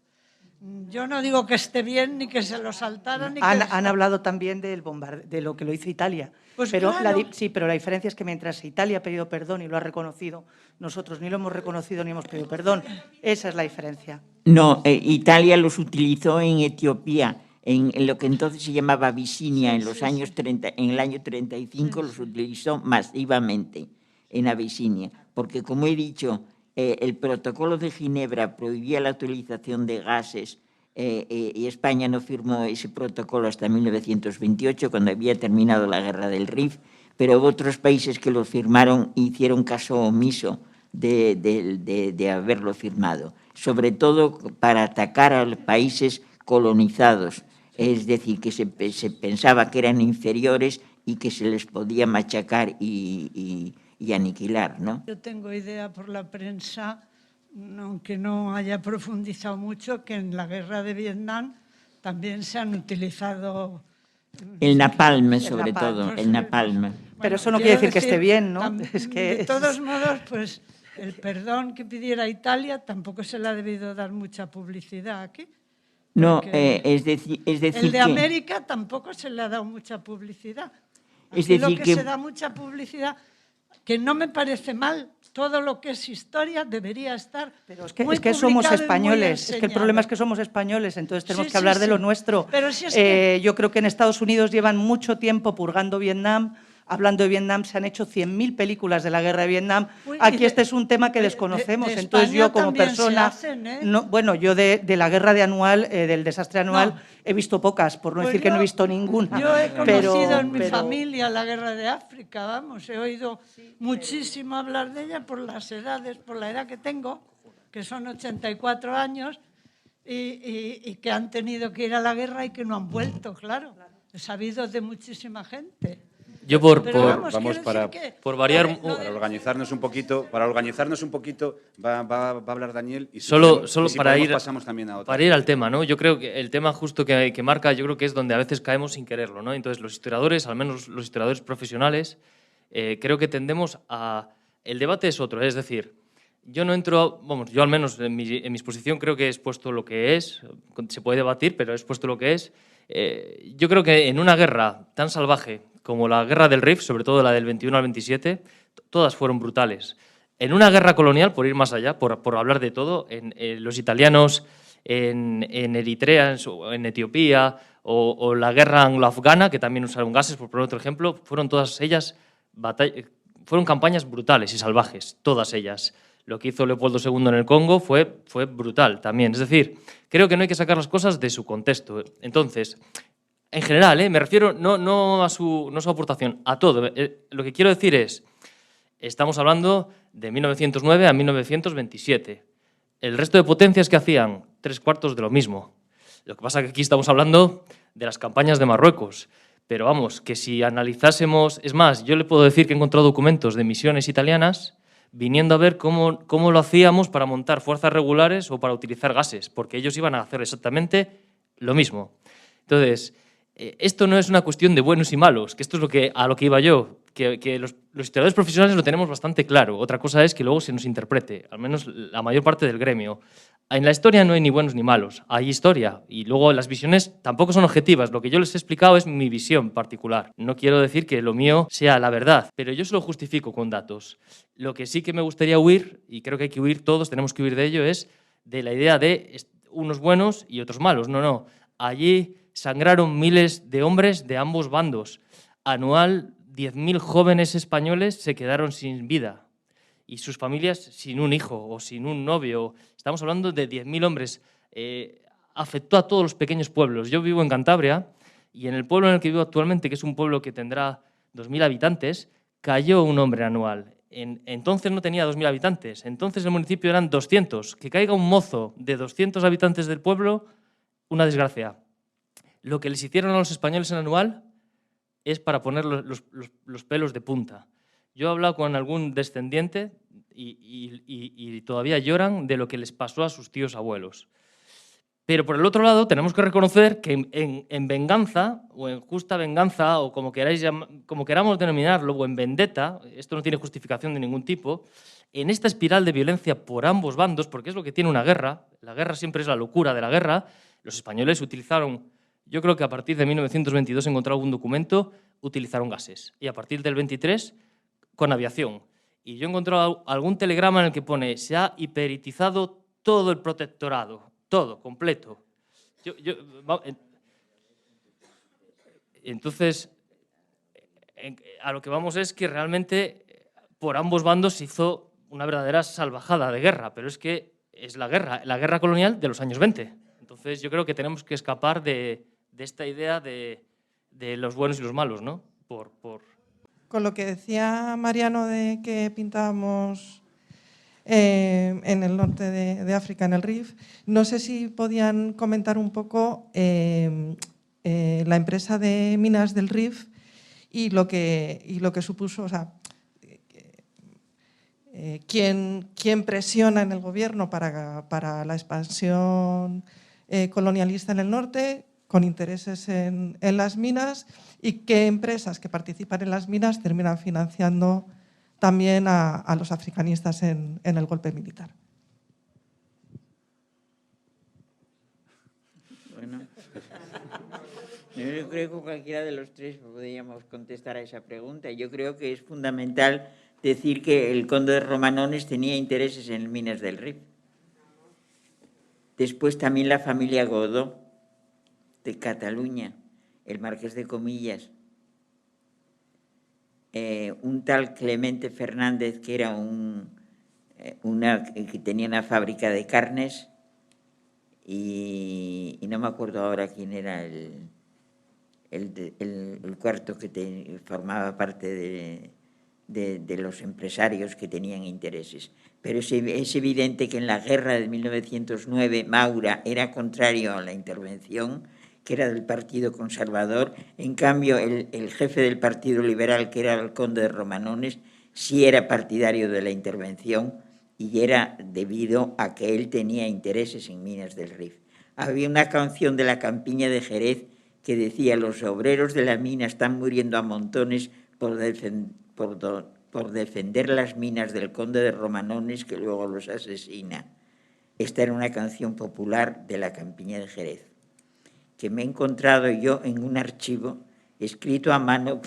Yo no digo que esté bien ni que se lo saltaran. Han hablado también de lo que lo hizo Italia. Pues pero claro. Sí, pero la diferencia es que mientras Italia ha pedido perdón y lo ha reconocido, nosotros ni lo hemos reconocido ni hemos pedido perdón. Esa es la diferencia. No, Italia los utilizó en Etiopía, en lo que entonces se llamaba Abisinia, en los años 30, en el año 35 los utilizó masivamente en Abisinia, porque como he dicho, el protocolo de Ginebra prohibía la utilización de gases y España no firmó ese protocolo hasta 1928, cuando había terminado la Guerra del Rif, pero otros países que lo firmaron hicieron caso omiso de haberlo firmado, sobre todo para atacar a los países colonizados. Es decir, que se pensaba que eran inferiores y que se les podía machacar y aniquilar, ¿no? Yo tengo idea por la prensa, aunque no haya profundizado mucho, que en la guerra de Vietnam también se han utilizado... El napalm, sobre todo, el napalm. Pero eso no quiere decir que esté bien, ¿no? Es que de todos modos, pues el perdón que pidiera Italia tampoco se le ha debido dar mucha publicidad aquí. No, es decir el de que, América tampoco se le ha dado mucha publicidad. Aquí es decir lo que se da mucha publicidad, que no me parece mal, todo lo que es historia debería estar. Pero es que muy somos publicado y muy españoles, es que el problema enseñado. es que somos españoles, entonces tenemos Sí, que hablar sí, de sí. lo nuestro. Pero si es que... Yo creo que en Estados Unidos llevan mucho tiempo purgando Vietnam. Hablando de Vietnam, se han hecho 100.000 películas de la guerra de Vietnam. Uy, Aquí este es un tema que desconocemos. de Entonces yo como España también se persona, hacen, ¿eh? no, bueno, yo de la guerra de anual, del desastre anual, No. he visto pocas, por no Pues decir que no he yo- visto ninguna. Yo he conocido en mi pero- familia la guerra de África, vamos, he oído muchísimo hablar de ella por las edades, por la edad que tengo, que son 84 años, y que han tenido que ir a la guerra y que no han vuelto, claro. He sabido de muchísima gente. Yo Pero vamos quiero para- decir que- por variar, Para organizarnos un poquito, va a hablar Daniel y si Solo podemos- y si para podemos ir, pasamos también a otra. para ir al tema, ¿no? Yo creo que el tema justo que marca, yo creo que es donde a veces caemos sin quererlo, ¿no? Entonces los historiadores, al menos los historiadores profesionales, creo que tendemos a... El debate es otro, es decir, yo no entro, vamos, yo al menos en mi exposición creo que he expuesto lo que es, se puede debatir, pero he expuesto lo que es. Yo creo que en una guerra tan salvaje como la guerra del Rif, sobre todo la del 21 al 27, todas fueron brutales. En una guerra colonial, por ir más allá, por hablar de todo, los italianos en Eritrea, en Etiopía, o la guerra anglo-afgana, que también usaron gases, por poner otro ejemplo, fueron todas ellas fueron campañas brutales y salvajes, todas ellas. Lo que hizo Leopoldo II en el Congo fue brutal también. Es decir, creo que no hay que sacar las cosas de su contexto. Entonces, en general, me refiero no a su aportación, a todo. Lo que quiero decir es, estamos hablando de 1909 a 1927. El resto de potencias que hacían 3/4 de lo mismo. Lo que pasa es que aquí estamos hablando de las campañas de Marruecos. Pero vamos, que si analizásemos... Es más, yo le puedo decir que he encontrado documentos de misiones italianas viniendo a ver cómo lo hacíamos para montar fuerzas regulares o para utilizar gases, porque ellos iban a hacer exactamente lo mismo. Entonces, esto no es una cuestión de buenos y malos, que esto es a lo que iba yo, que los historiadores profesionales lo tenemos bastante claro. Otra cosa es que luego se nos interprete, al menos la mayor parte del gremio. En la historia no hay ni buenos ni malos, hay historia. Y luego las visiones tampoco son objetivas. Lo que yo les he explicado es mi visión particular. No quiero decir que lo mío sea la verdad, pero yo se lo justifico con datos. Lo que sí que me gustaría huir, y creo que hay que huir todos, tenemos que huir de ello, es de la idea de unos buenos y otros malos. No. Allí sangraron miles de hombres de ambos bandos. Anual, 10.000 jóvenes españoles se quedaron sin vida y sus familias sin un hijo o sin un novio. Estamos hablando de 10.000 hombres. Afectó a todos los pequeños pueblos. Yo vivo en Cantabria y en el pueblo en el que vivo actualmente, que es un pueblo que tendrá 2.000 habitantes, cayó un hombre anual. Entonces no tenía 2.000 habitantes. Entonces el municipio eran 200. Que caiga un mozo de 200 habitantes del pueblo, una desgracia. Lo que les hicieron a los españoles en anual es para poner los pelos de punta. Yo he hablado con algún descendiente y todavía lloran de lo que les pasó a sus tíos abuelos. Pero por el otro lado tenemos que reconocer que en venganza, o en justa venganza, o como queramos denominarlo, o en vendetta, esto no tiene justificación de ningún tipo, en esta espiral de violencia por ambos bandos, porque es lo que tiene una guerra, la guerra siempre es la locura de la guerra, los españoles utilizaron, yo creo que a partir de 1922 he encontrado algún documento, utilizaron gases, y a partir del 23 con aviación. Y yo he encontrado algún telegrama en el que pone se ha hiperitizado todo el protectorado, todo, completo. Entonces, a lo que vamos es que realmente por ambos bandos se hizo una verdadera salvajada de guerra, pero es que es la guerra colonial de los años 20. Entonces yo creo que tenemos que escapar de esta idea de los buenos y los malos, ¿no? Con lo que decía Mariano de que pintábamos en el norte de África, en el Rif, no sé si podían comentar un poco la empresa de minas del Rif y lo que supuso, o sea, quién presiona en el gobierno para la expansión colonialista en el norte, con intereses en las minas, y qué empresas que participan en las minas terminan financiando también a los africanistas en el golpe militar. Bueno, yo creo que cualquiera de los tres podríamos contestar a esa pregunta. Yo creo que es fundamental decir que el conde de Romanones tenía intereses en minas del Rif. Después también la familia Godó, de Cataluña, el marqués de Comillas, un tal Clemente Fernández, que era que tenía una fábrica de carnes, y no me acuerdo ahora quién era el cuarto que formaba parte de los empresarios que tenían intereses. Pero es evidente que en la guerra de 1909 Maura era contrario a la intervención, que era del Partido Conservador. En cambio, el jefe del Partido Liberal, que era el conde de Romanones, sí era partidario de la intervención, y era debido a que él tenía intereses en minas del Rif. Había una canción de la Campiña de Jerez que decía: los obreros de la mina están muriendo a montones por defender las minas del conde de Romanones, que luego los asesina. Esta era una canción popular de la Campiña de Jerez, que me he encontrado yo en un archivo escrito a mano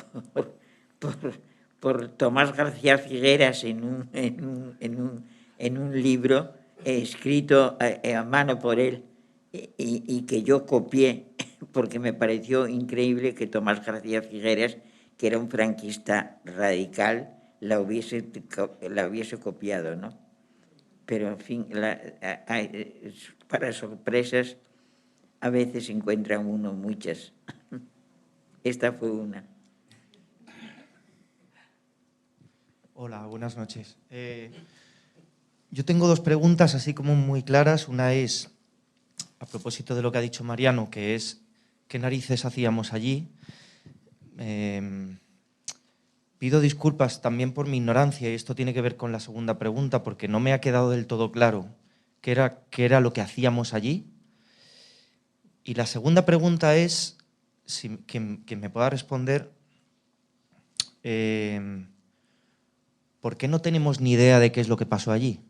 por Tomás García Figueras en un libro escrito a mano por él, y que yo copié porque me pareció increíble que Tomás García Figueras, que era un franquista radical, la hubiese copiado, ¿no? pero en fin, para sorpresas a veces encuentra uno muchas. Esta fue una. Hola, buenas noches. Yo tengo dos preguntas así como muy claras. Una es, a propósito de lo que ha dicho Mariano, que es ¿qué narices hacíamos allí? Pido disculpas también por mi ignorancia, y esto tiene que ver con la segunda pregunta, porque no me ha quedado del todo claro qué era lo que hacíamos allí. Y la segunda pregunta es, que me pueda responder, ¿por qué no tenemos ni idea de qué es lo que pasó allí?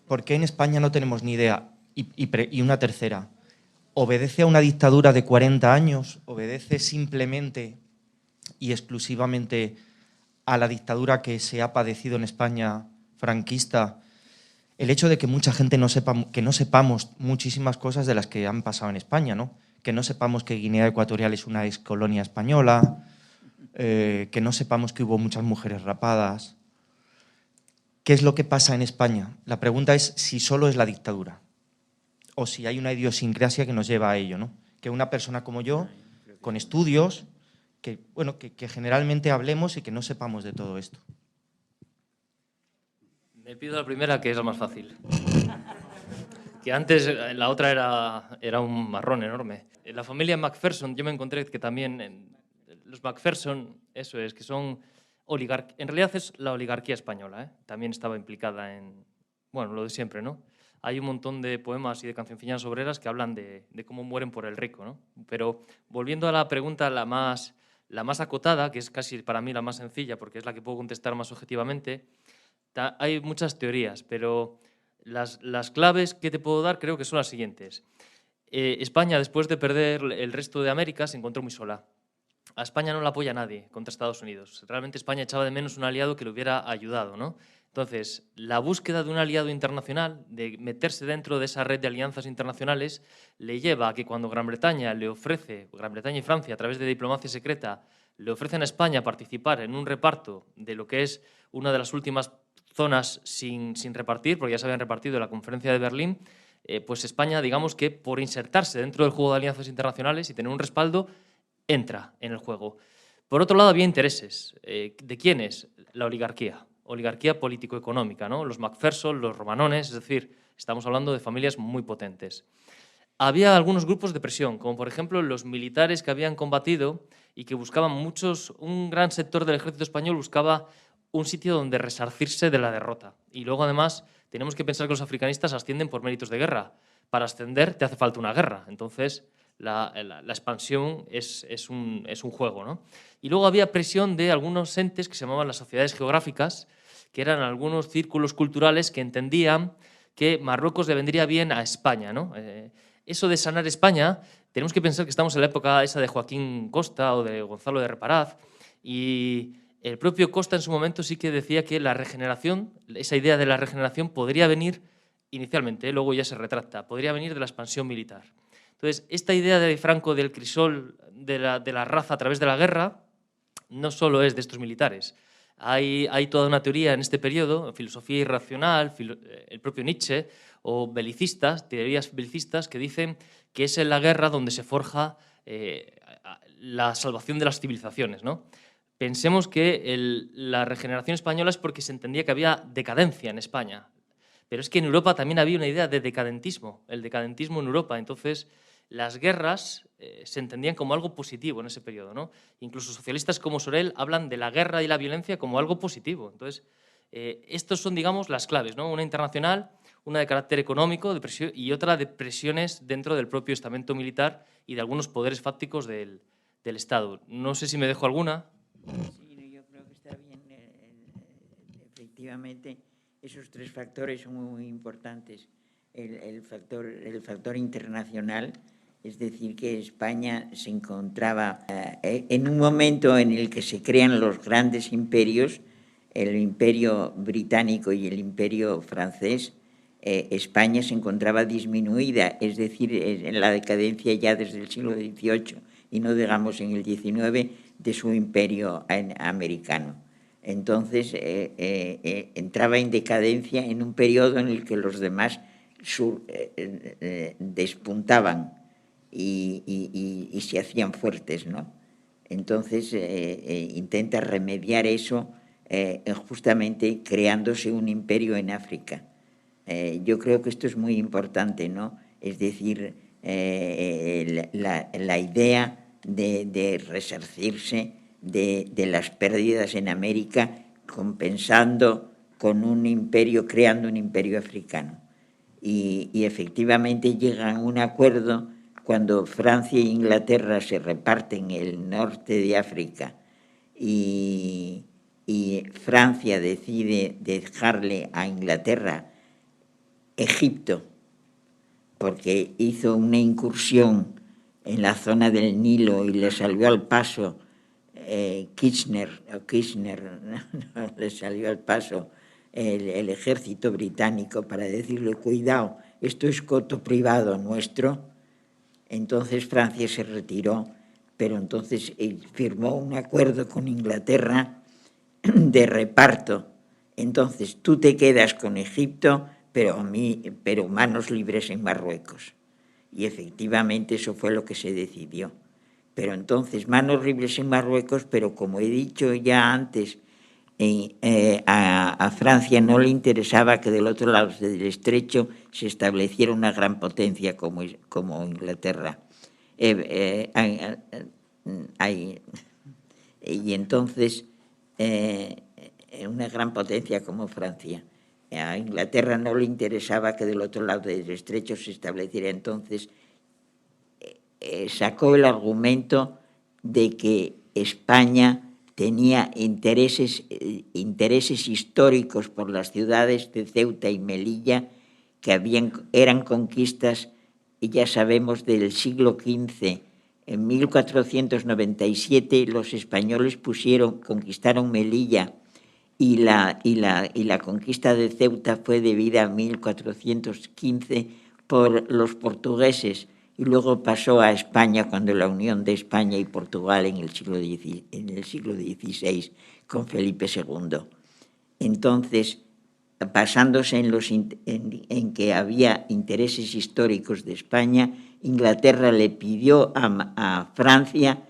¿Por qué en España no tenemos ni idea? Y una tercera, ¿obedece a una dictadura de 40 años? ¿Obedece simplemente y exclusivamente a la dictadura que se ha padecido en España franquista? El hecho de que mucha gente que no sepamos muchísimas cosas de las que han pasado en España, ¿no? Que no sepamos que Guinea Ecuatorial es una excolonia española, que no sepamos que hubo muchas mujeres rapadas. ¿Qué es lo que pasa en España? La pregunta es si solo es la dictadura o si hay una idiosincrasia que nos lleva a ello, ¿no? Que una persona como yo, con estudios, que generalmente hablemos y que no sepamos de todo esto. Me pido la primera, que es la más fácil. Que antes la otra era un marrón enorme. En la familia Macpherson yo me encontré que también los Macpherson, eso es, que son en realidad es la oligarquía española, ¿eh? También estaba implicada en, bueno, lo de siempre, ¿no? Hay un montón de poemas y de cancioncillas obreras que hablan de cómo mueren por el rico, ¿no? Pero volviendo a la pregunta la más acotada, que es casi para mí la más sencilla porque es la que puedo contestar más objetivamente, hay muchas teorías, pero las claves que te puedo dar creo que son las siguientes. España, después de perder el resto de América, se encontró muy sola. A España no la apoya nadie contra Estados Unidos. Realmente España echaba de menos un aliado que le hubiera ayudado, ¿no? Entonces, la búsqueda de un aliado internacional, de meterse dentro de esa red de alianzas internacionales, le lleva a que cuando Gran Bretaña y Francia, a través de diplomacia secreta, le ofrecen a España participar en un reparto de lo que es una de las últimas zonas sin repartir, porque ya se habían repartido en la conferencia de Berlín, pues España, digamos que por insertarse dentro del juego de alianzas internacionales y tener un respaldo, entra en el juego. Por otro lado, había intereses. ¿De quiénes? La oligarquía político-económica, ¿no? Los Macpherson, los Romanones, es decir, estamos hablando de familias muy potentes. Había algunos grupos de presión, como por ejemplo los militares que habían combatido y que buscaban un gran sector del ejército español buscaba un sitio donde resarcirse de la derrota. Y luego, además, tenemos que pensar que los africanistas ascienden por méritos de guerra. Para ascender te hace falta una guerra. Entonces, la expansión es un juego, ¿no? Y luego había presión de algunos entes que se llamaban las sociedades geográficas, que eran algunos círculos culturales que entendían que Marruecos le vendría bien a España, ¿no? Eso de sanar España, tenemos que pensar que estamos en la época esa de Joaquín Costa o de Gonzalo de Reparaz, y el propio Costa en su momento sí que decía que la regeneración, esa idea de la regeneración podría venir inicialmente, luego ya se retracta, podría venir de la expansión militar. Entonces, esta idea de Franco del crisol de la raza a través de la guerra no solo es de estos militares. Hay toda una teoría en este periodo, filosofía irracional, el propio Nietzsche, o teorías belicistas que dicen que es en la guerra donde se forja la salvación de las civilizaciones, ¿no? Pensemos que la regeneración española es porque se entendía que había decadencia en España, pero es que en Europa también había una idea de decadentismo, el decadentismo en Europa. Entonces, las guerras se entendían como algo positivo en ese periodo, ¿no? Incluso socialistas como Sorel hablan de la guerra y la violencia como algo positivo. Entonces, estos son, digamos, las claves, ¿no? Una internacional, una de carácter económico de presión, y otra de presiones dentro del propio estamento militar y de algunos poderes fácticos del Estado. No sé si me dejo alguna. Sí, yo creo que está bien. Efectivamente, esos tres factores son muy importantes. El factor internacional, es decir, que España se encontraba en un momento en el que se crean los grandes imperios, el imperio británico y el imperio francés. España se encontraba disminuida, es decir, en la decadencia ya desde el siglo XVIII y no digamos en el XIX de su imperio americano. Entonces entraba en decadencia en un periodo en el que los demás despuntaban y se hacían fuertes, ¿no? Entonces intenta remediar eso justamente creándose un imperio en África. Yo creo que esto es muy importante, ¿no? Es decir, la idea de resarcirse de las pérdidas en América, compensando con un imperio, creando un imperio africano. Y efectivamente llegan a un acuerdo cuando Francia e Inglaterra se reparten el norte de África y Francia decide dejarle a Inglaterra Egipto, porque hizo una incursión en la zona del Nilo y le salió al paso Kirchner, no, le salió al paso el ejército británico para decirle, cuidado, esto es coto privado nuestro. Entonces Francia se retiró, pero entonces firmó un acuerdo con Inglaterra de reparto. Entonces tú te quedas con Egipto, pero manos libres en Marruecos. Y efectivamente eso fue lo que se decidió. Pero entonces manos libres en Marruecos, pero como he dicho ya antes, a Francia no le interesaba que del otro lado del estrecho se estableciera una gran potencia como Inglaterra. Y entonces una gran potencia como Francia. A Inglaterra no le interesaba que del otro lado del estrecho se estableciera. Entonces sacó el argumento de que España tenía intereses históricos por las ciudades de Ceuta y Melilla, que eran conquistas, ya sabemos, del siglo XV. En 1497 los españoles conquistaron Melilla y la conquista de Ceuta fue debida a 1415 por los portugueses y luego pasó a España cuando la unión de España y Portugal en el siglo XVI con Felipe II. Entonces, basándose en que había intereses históricos de España, Inglaterra le pidió a Francia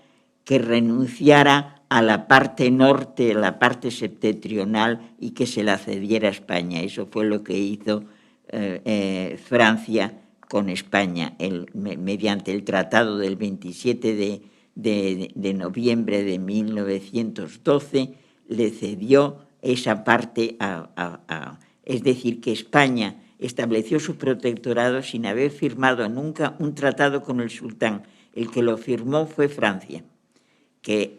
que renunciara a la parte norte, a la parte septentrional y que se la cediera a España. Eso fue lo que hizo Francia con España mediante el tratado del 27 de noviembre de 1912, le cedió esa parte es decir, que España estableció su protectorado sin haber firmado nunca un tratado con el sultán. El que lo firmó fue Francia, que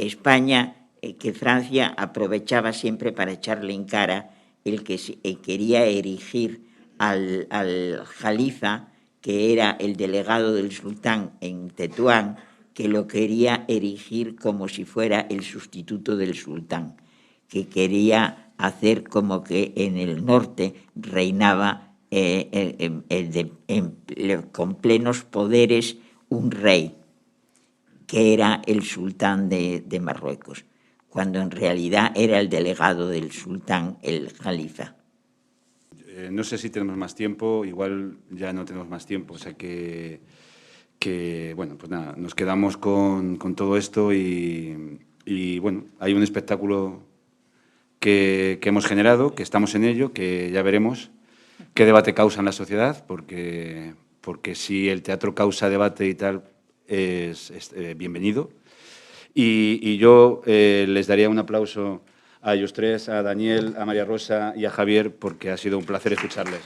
Francia aprovechaba siempre para echarle en cara el que quería erigir al jalifa, que era el delegado del sultán en Tetuán, que lo quería erigir como si fuera el sustituto del sultán, que quería hacer como que en el norte reinaba con plenos poderes un rey, que era el sultán de Marruecos, cuando en realidad era el delegado del sultán, el jalifa. No sé si tenemos más tiempo, igual ya no tenemos más tiempo, o sea que bueno, pues nada, nos quedamos con todo esto y bueno, hay un espectáculo que hemos generado, que estamos en ello, que ya veremos qué debate causa en la sociedad, porque si el teatro causa debate y tal, es bienvenido. Y yo les daría un aplauso a ellos tres, a Daniel, a María Rosa y a Javier, porque ha sido un placer escucharles.